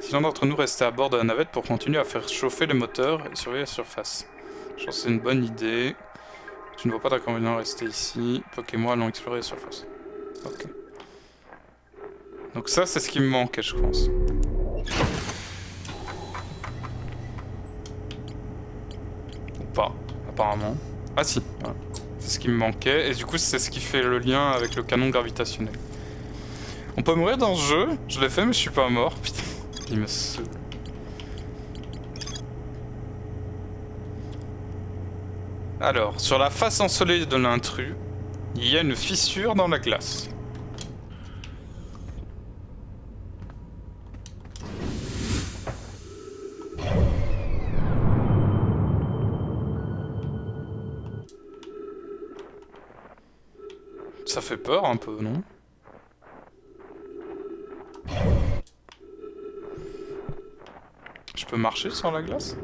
Si l'un d'entre nous restait à bord de la navette pour continuer à faire chauffer les moteurs et surveiller la surface. Je pense que c'est une bonne idée. Tu ne vois pas d'inconvénient à rester ici. Poké et moi allons explorer la surface. Ok. Donc ça, c'est ce qui me manquait, je pense. Ou pas, apparemment. Ah si, voilà. C'est ce qui me manquait, et du coup c'est ce qui fait le lien avec le canon gravitationnel. On peut mourir dans ce jeu, je l'ai fait mais je suis pas mort, putain, il me saoule. Alors, sur la face ensoleillée de l'intrus, il y a une fissure dans la glace. Ça fait peur un peu, non? Je peux marcher sur la glace?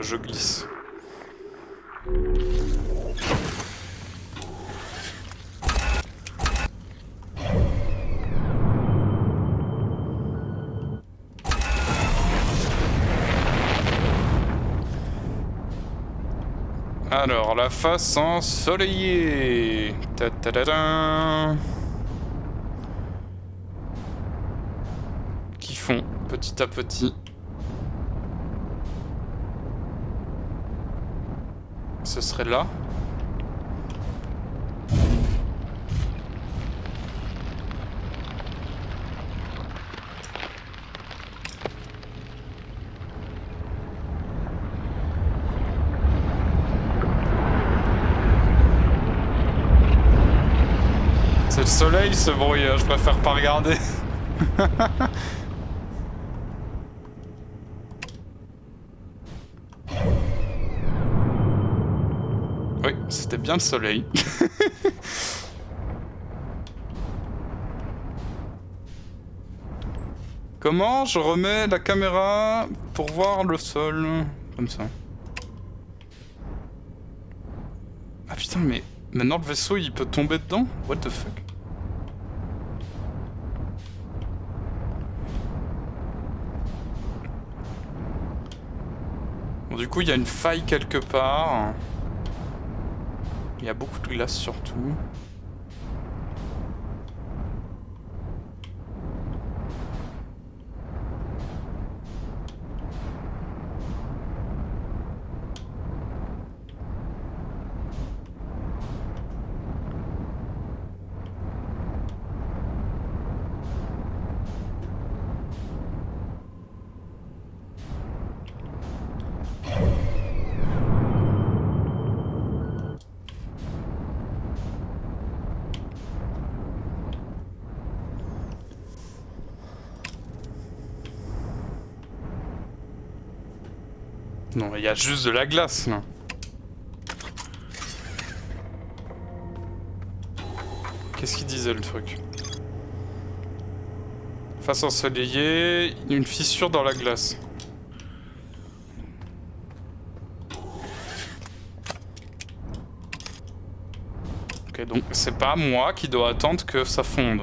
Je glisse. Alors, la face ensoleillée. Ta-ta-da-da. font petit à petit. Ce serait là. C'est le soleil ce bruit, je préfère pas regarder. Oui, c'était bien le soleil. Comment je remets la caméra pour voir le sol? Comme ça. Ah putain, mais maintenant le vaisseau il peut tomber dedans? What the fuck? Bon, du coup, il y a une faille quelque part. Il y a beaucoup de glace surtout. Non, il y a juste de la glace là. Qu'est-ce qu'il disait le truc? Face ensoleillée, une fissure dans la glace. Ok, donc c'est pas moi qui dois attendre que ça fonde.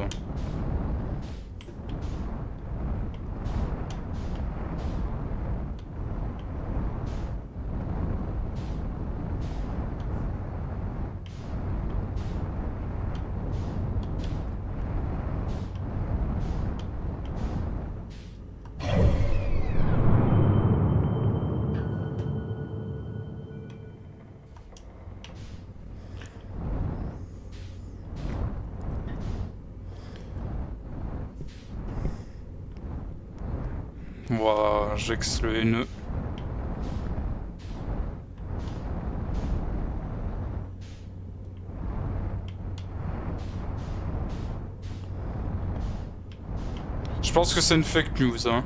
Ouah, j'ex le haineux. Je pense que c'est une fake news, hein.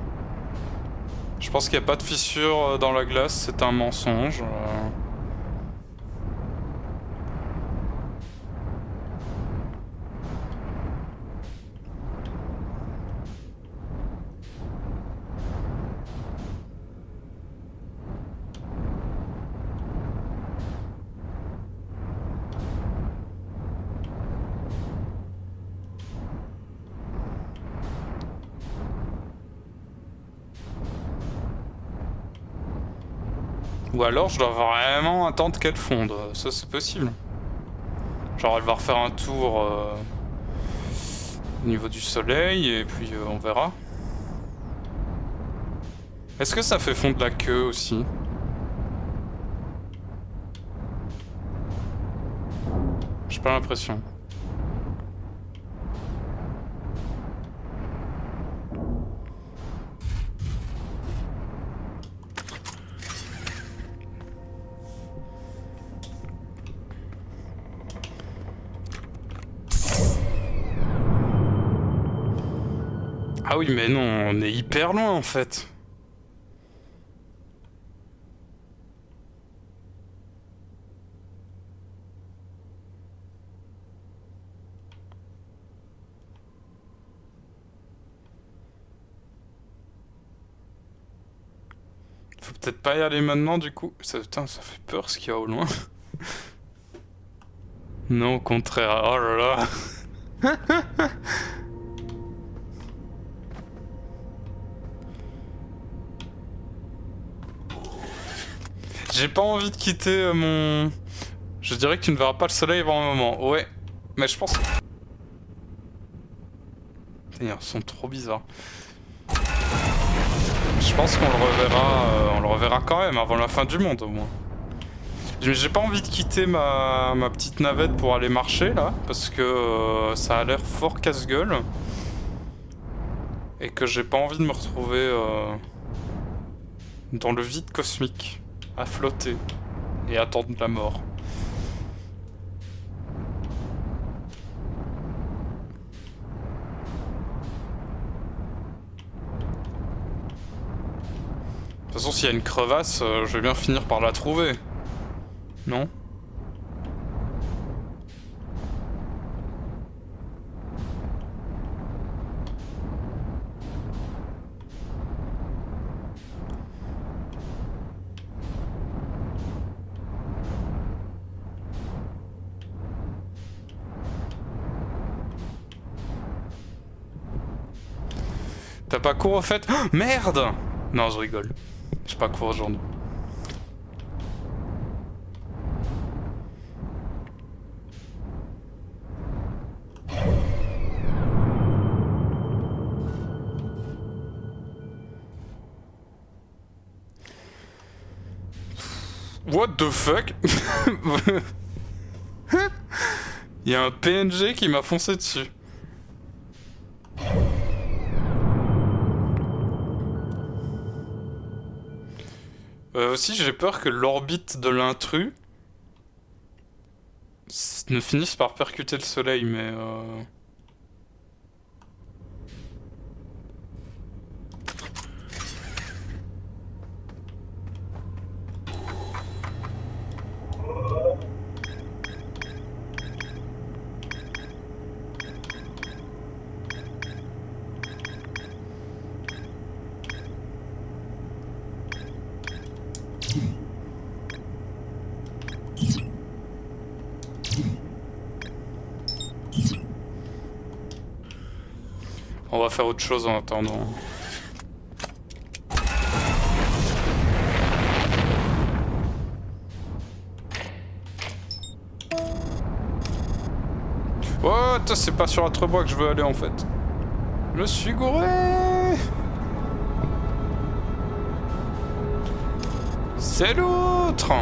Je pense qu'il n'y a pas de fissure dans la glace, c'est un mensonge. Ou alors je dois vraiment attendre qu'elle fonde, ça c'est possible. Genre elle va refaire un tour au niveau du soleil et puis on verra. Est-ce que ça fait fondre la queue aussi? J'ai pas l'impression. Ah oui, mais non, on est hyper loin en fait. Faut peut-être pas y aller maintenant du coup. Ça, putain, ça fait peur ce qu'il y a au loin. Non, au contraire. Oh là là. J'ai pas envie de quitter mon... Je dirais que tu ne verras pas le soleil avant un moment. Ouais, mais je pense... Ils sont trop bizarres. Je pense qu'on le reverra quand même avant la fin du monde au moins. J'ai pas envie de quitter ma petite navette pour aller marcher là, parce que ça a l'air fort casse-gueule. Et que j'ai pas envie de me retrouver dans le vide cosmique, à flotter et attendre la mort. De toute façon, s'il y a une crevasse, je vais bien finir par la trouver. Non ? T'as pas cours au fait? Oh, merde! Non, je rigole. J'ai pas cours aujourd'hui. What the fuck? Il y a un PNG qui m'a foncé dessus. Aussi, j'ai peur que l'orbite de l'intrus ne finisse par percuter le soleil, mais on va faire autre chose en attendant. Oh, c'est pas sur Atrebois que je veux aller en fait. Je me suis gouré. C'est l'autre.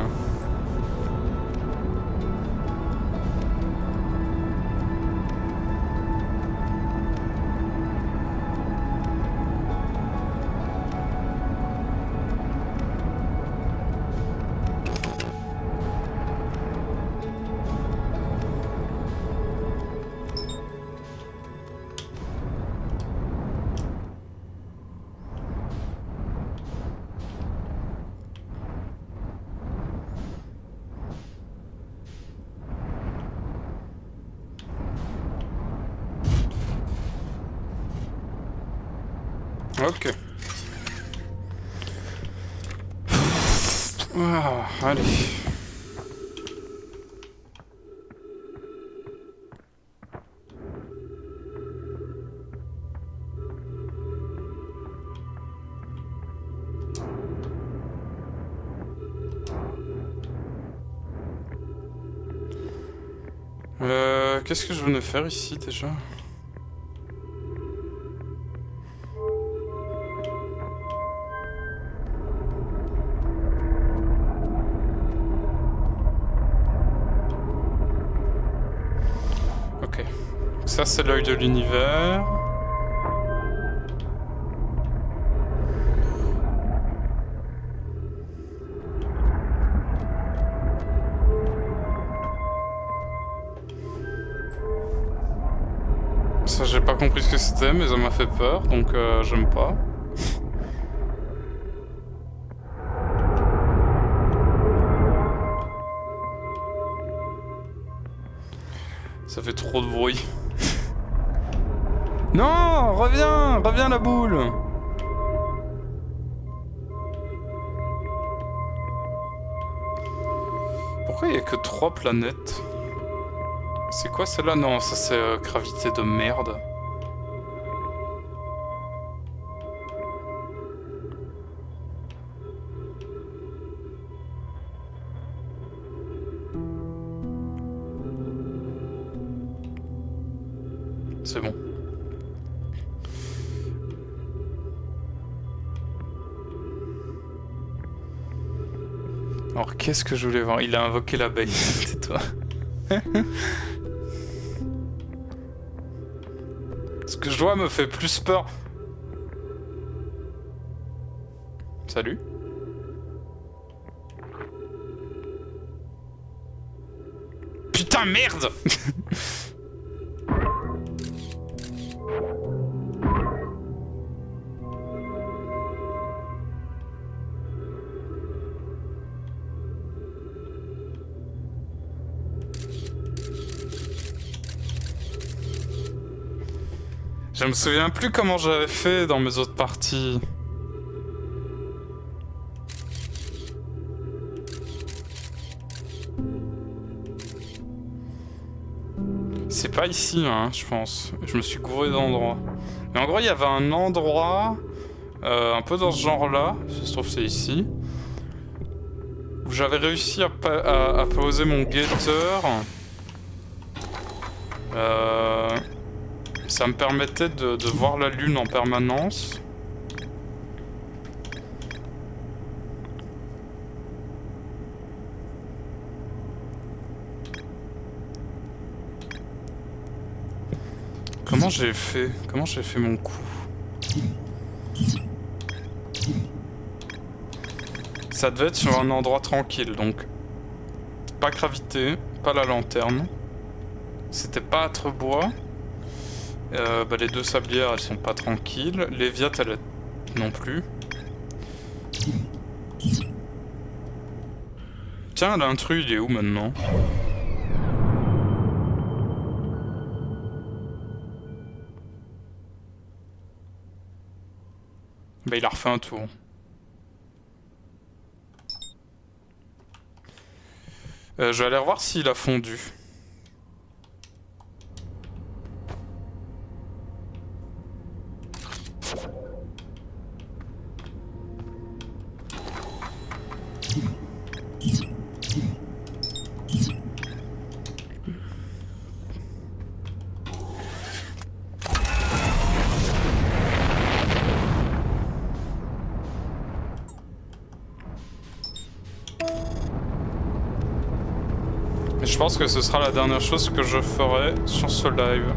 Ok. Ah, allez. Qu'est-ce que je venais faire ici déjà? Ok. Ça c'est l'œil de l'univers. Ça j'ai pas compris ce que c'était mais ça m'a fait peur donc j'aime pas. Ça fait trop de bruit. Non, reviens, reviens la boule. Pourquoi il y a que 3 planètes? C'est quoi celle-là? Non, ça c'est gravité de merde. C'est bon. Alors qu'est-ce que je voulais voir? Il a invoqué l'abeille, tais-toi. Ce que je vois me fait plus peur. Salut. Putain, merde. Je me souviens plus comment j'avais fait dans mes autres parties. C'est pas ici, hein, je pense. Je me suis gouré d'endroits. Mais en gros, il y avait un endroit, un peu dans ce genre-là, ça se trouve c'est ici, où j'avais réussi à poser mon guetteur. Ça me permettait de voir la lune en permanence. Comment j'ai fait mon coup? Ça devait être sur un endroit tranquille, donc pas gravité, pas la lanterne. C'était pas Âtre-bois. Bah les deux sablières elles sont pas tranquilles. Léviat elle est non plus. Tiens, l'intrus il est où maintenant? Bah il a refait un tour. Je vais aller revoir s'il a fondu. Je pense que ce sera la dernière chose que je ferai sur ce live.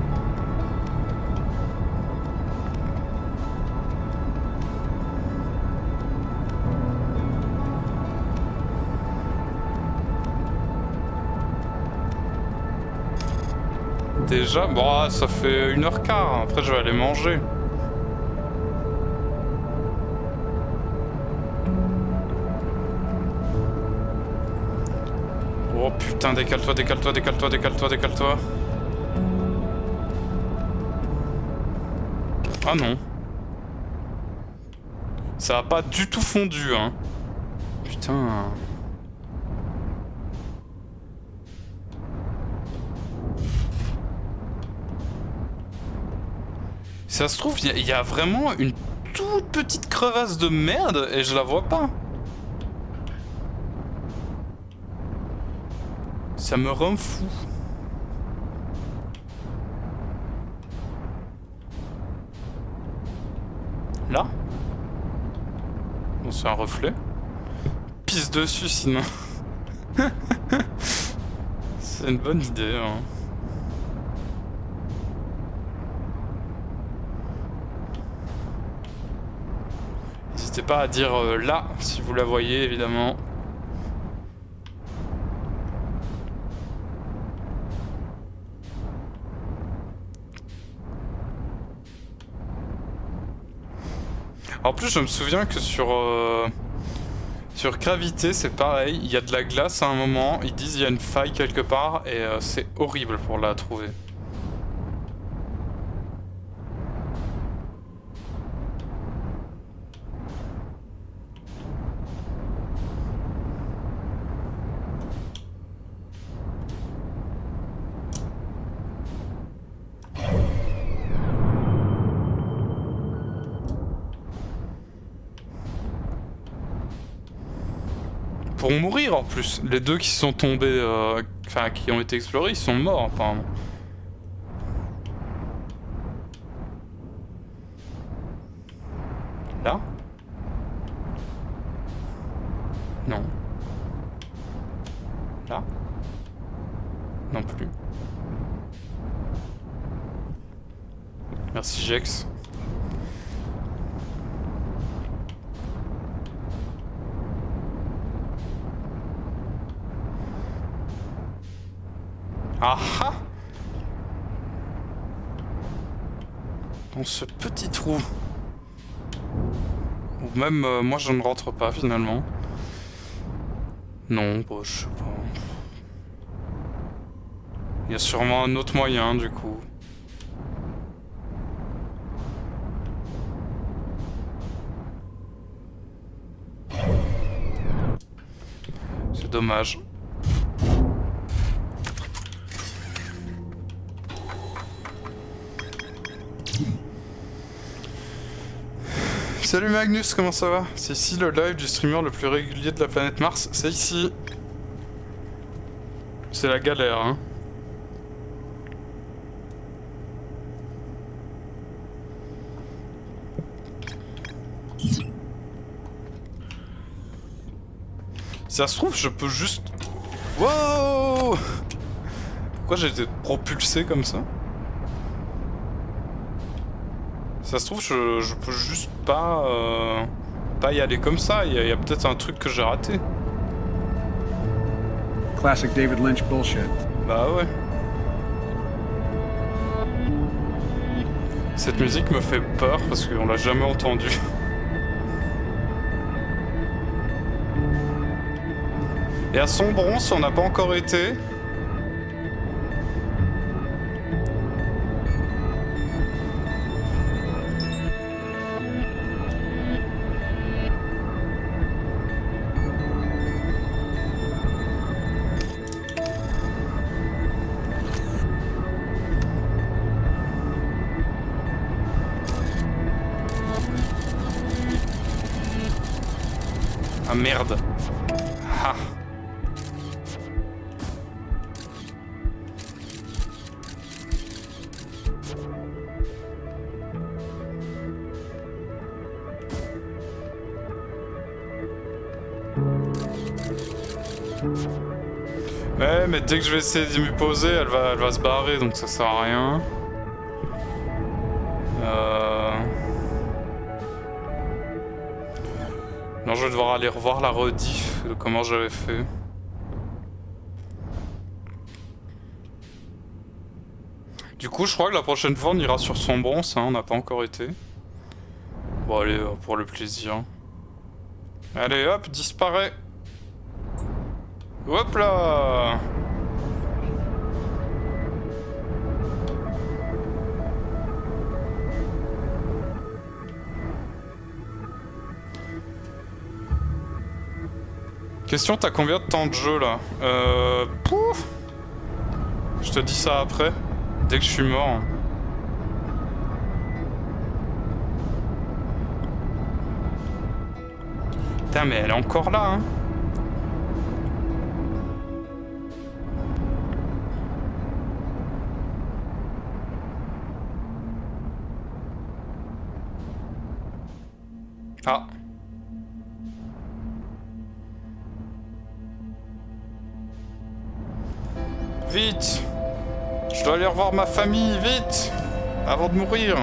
Déjà, bon, ça fait 1h15, après je vais aller manger. Oh putain, décale-toi, décale-toi, décale-toi, décale-toi, décale-toi. Ah non. Ça a pas du tout fondu, hein. Putain. Ça se trouve, il y a vraiment une toute petite crevasse de merde et je la vois pas. Ça me rend fou. Là? Bon, c'est un reflet. Pisse dessus sinon. C'est une bonne idée, hein. N'hésitez pas à dire là, si vous la voyez, évidemment. En plus, je me souviens que sur Gravité, c'est pareil. Il y a de la glace à un moment. Ils disent il y a une faille quelque part et c'est horrible pour la trouver. Pour mourir en plus. Les deux qui sont tombés, enfin qui ont été explorés, ils sont morts apparemment. Là? Non. Là? Non plus. Merci Jex. Ah ah! Dans ce petit trou. Ou même moi je ne rentre pas finalement. Non, bah, je sais pas. Il y a sûrement un autre moyen du coup. C'est dommage. Salut Magnus, comment ça va? C'est ici le live du streamer le plus régulier de la planète Mars, c'est ici. C'est la galère, hein. Si ça se trouve, je peux juste... Wow! Pourquoi j'ai été propulsé comme ça? Si ça se trouve, je peux juste pas y aller comme ça. Il y a peut-être un truc que j'ai raté. Classic David Lynch bullshit. Bah ouais. Cette musique me fait peur parce qu'on l'a jamais entendue. Et à Sombronce, on n'a pas encore été. Ah merde. Ah. Ouais, mais dès que je vais essayer d'y me poser, elle va se barrer, donc ça sert à rien. Non, je vais devoir aller revoir la rediff de comment j'avais fait. Du coup, je crois que la prochaine fois, on ira sur Sombronce, hein, on n'a pas encore été. Bon, allez, pour le plaisir. Allez, hop, disparaît. Hop là! Question, t'as combien de temps de jeu là? Pouf! Je te dis ça après, dès que je suis mort. Putain, mais elle est encore là, hein? Ah. Vite! Je dois aller revoir ma famille, vite! Avant de mourir.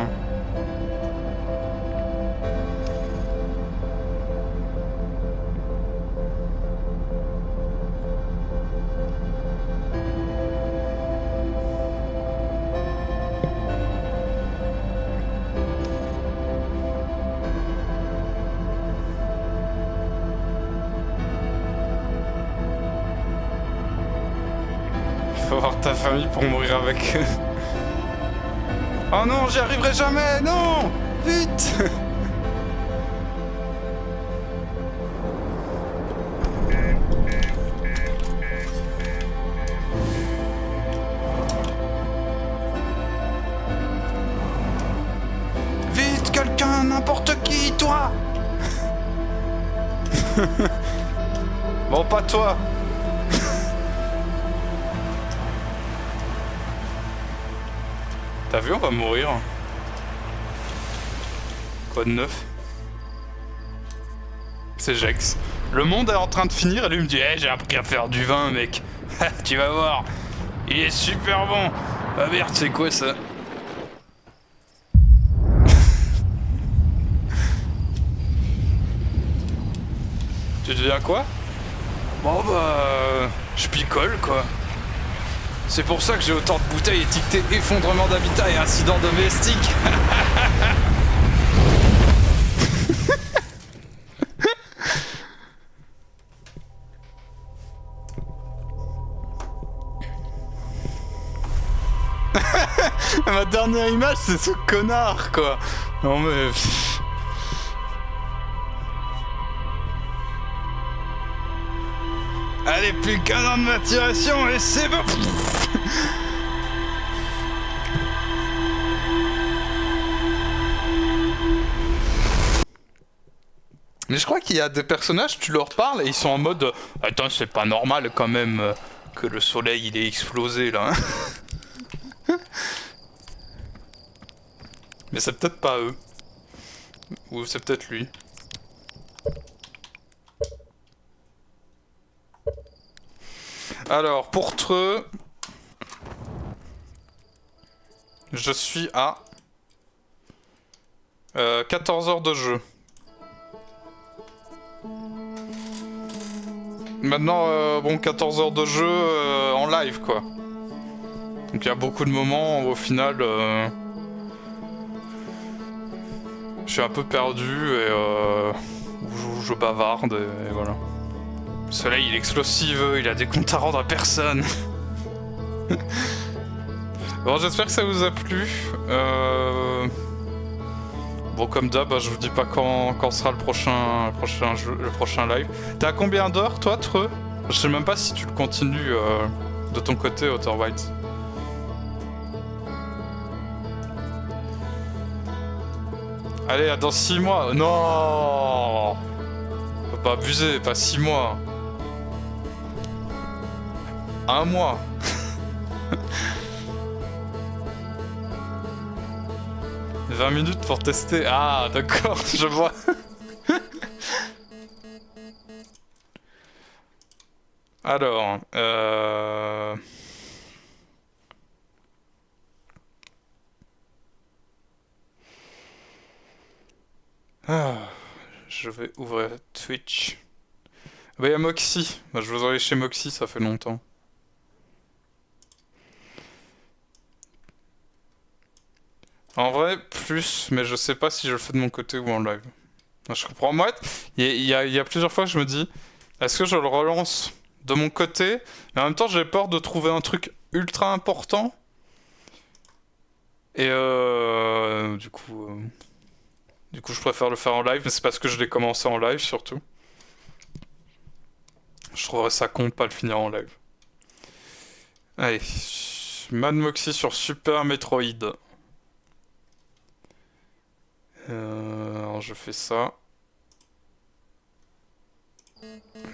Faut voir ta famille pour mourir avec eux. Oh non, j'y arriverai jamais, non! Vite! Vite, quelqu'un, n'importe qui, toi! Bon, pas toi! T'as vu, on va mourir. Quoi de neuf? C'est Jex. Le monde est en train de finir et lui me dit hey, j'ai appris à faire du vin, mec. Tu vas voir. Il est super bon. Ah merde, c'est quoi ça? Tu deviens quoi? Bon bah... je picole quoi. C'est pour ça que j'ai autant de bouteilles étiquetées effondrement d'habitat et incident domestique. Ma dernière image c'est ce connard quoi. Non mais... Allez, plus qu'un an de maturation et c'est bon. Mais je crois qu'il y a des personnages, tu leur parles et ils sont en mode attends, c'est pas normal quand même que le soleil il est explosé là. Mais c'est peut-être pas eux. Ou c'est peut-être lui. Alors, pour Treux, je suis à 14 heures de jeu. Maintenant, bon, 14 heures de jeu en live, quoi. Donc il y a beaucoup de moments où, au final, je suis un peu perdu et où je bavarde et voilà. Le soleil il est explosif, il a des comptes à rendre à personne. Bon, j'espère que ça vous a plu. Bon, comme d'hab, je vous dis pas quand sera le prochain live. T'es à combien d'heures, toi, Treux? Je sais même pas si tu le continues de ton côté, Outer White. Allez, dans 6 mois. Non! Faut pas abuser, pas 6 mois. 1 mois. « 20 minutes pour tester. » Ah, d'accord, je vois. Alors, ah, je vais ouvrir Twitch. Bah, il y a Moxie. Bah, je vous envoie chez Moxie, ça fait longtemps. En vrai, plus, mais je sais pas si je le fais de mon côté ou en live. Je comprends. Moi, il y a plusieurs fois que je me dis, est-ce que je le relance de mon côté? Mais en même temps, j'ai peur de trouver un truc ultra important. Et du coup, je préfère le faire en live, mais c'est parce que je l'ai commencé en live surtout. Je trouverais ça con de pas le finir en live. Allez, Mad Moxie sur Super Metroid. Alors je fais ça.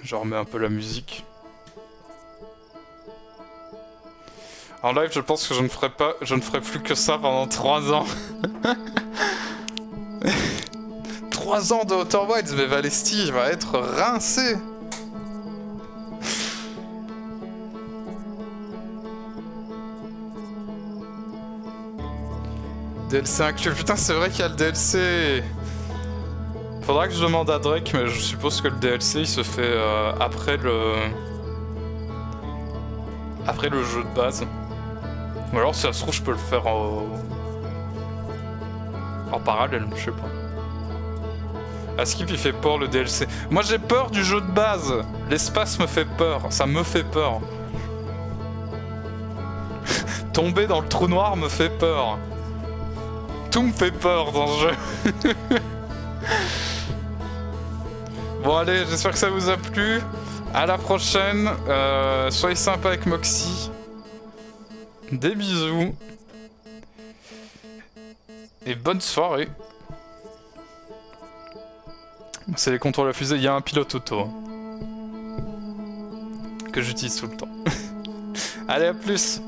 Je remets un peu la musique. En live, je pense que je ne ferai plus que ça pendant 3 ans. 3 ans de Outer Wilds, mais Valesti va être rincé. DLC inclus. Putain, c'est vrai qu'il y a le DLC. Faudra que je demande à Drake, mais je suppose que le DLC il se fait après le jeu de base. Ou alors si ça se trouve je peux le faire en parallèle, je sais pas. Askip il fait peur le DLC. Moi j'ai peur du jeu de base. L'espace me fait peur, ça me fait peur. Tomber dans le trou noir me fait peur. Tout me fait peur dans ce jeu. Bon allez, j'espère que ça vous a plu. À la prochaine. Soyez sympa avec Moxie. Des bisous. Et bonne soirée. C'est les contrôles à fusée. Il y a un pilote auto. Que j'utilise tout le temps. Allez, à plus.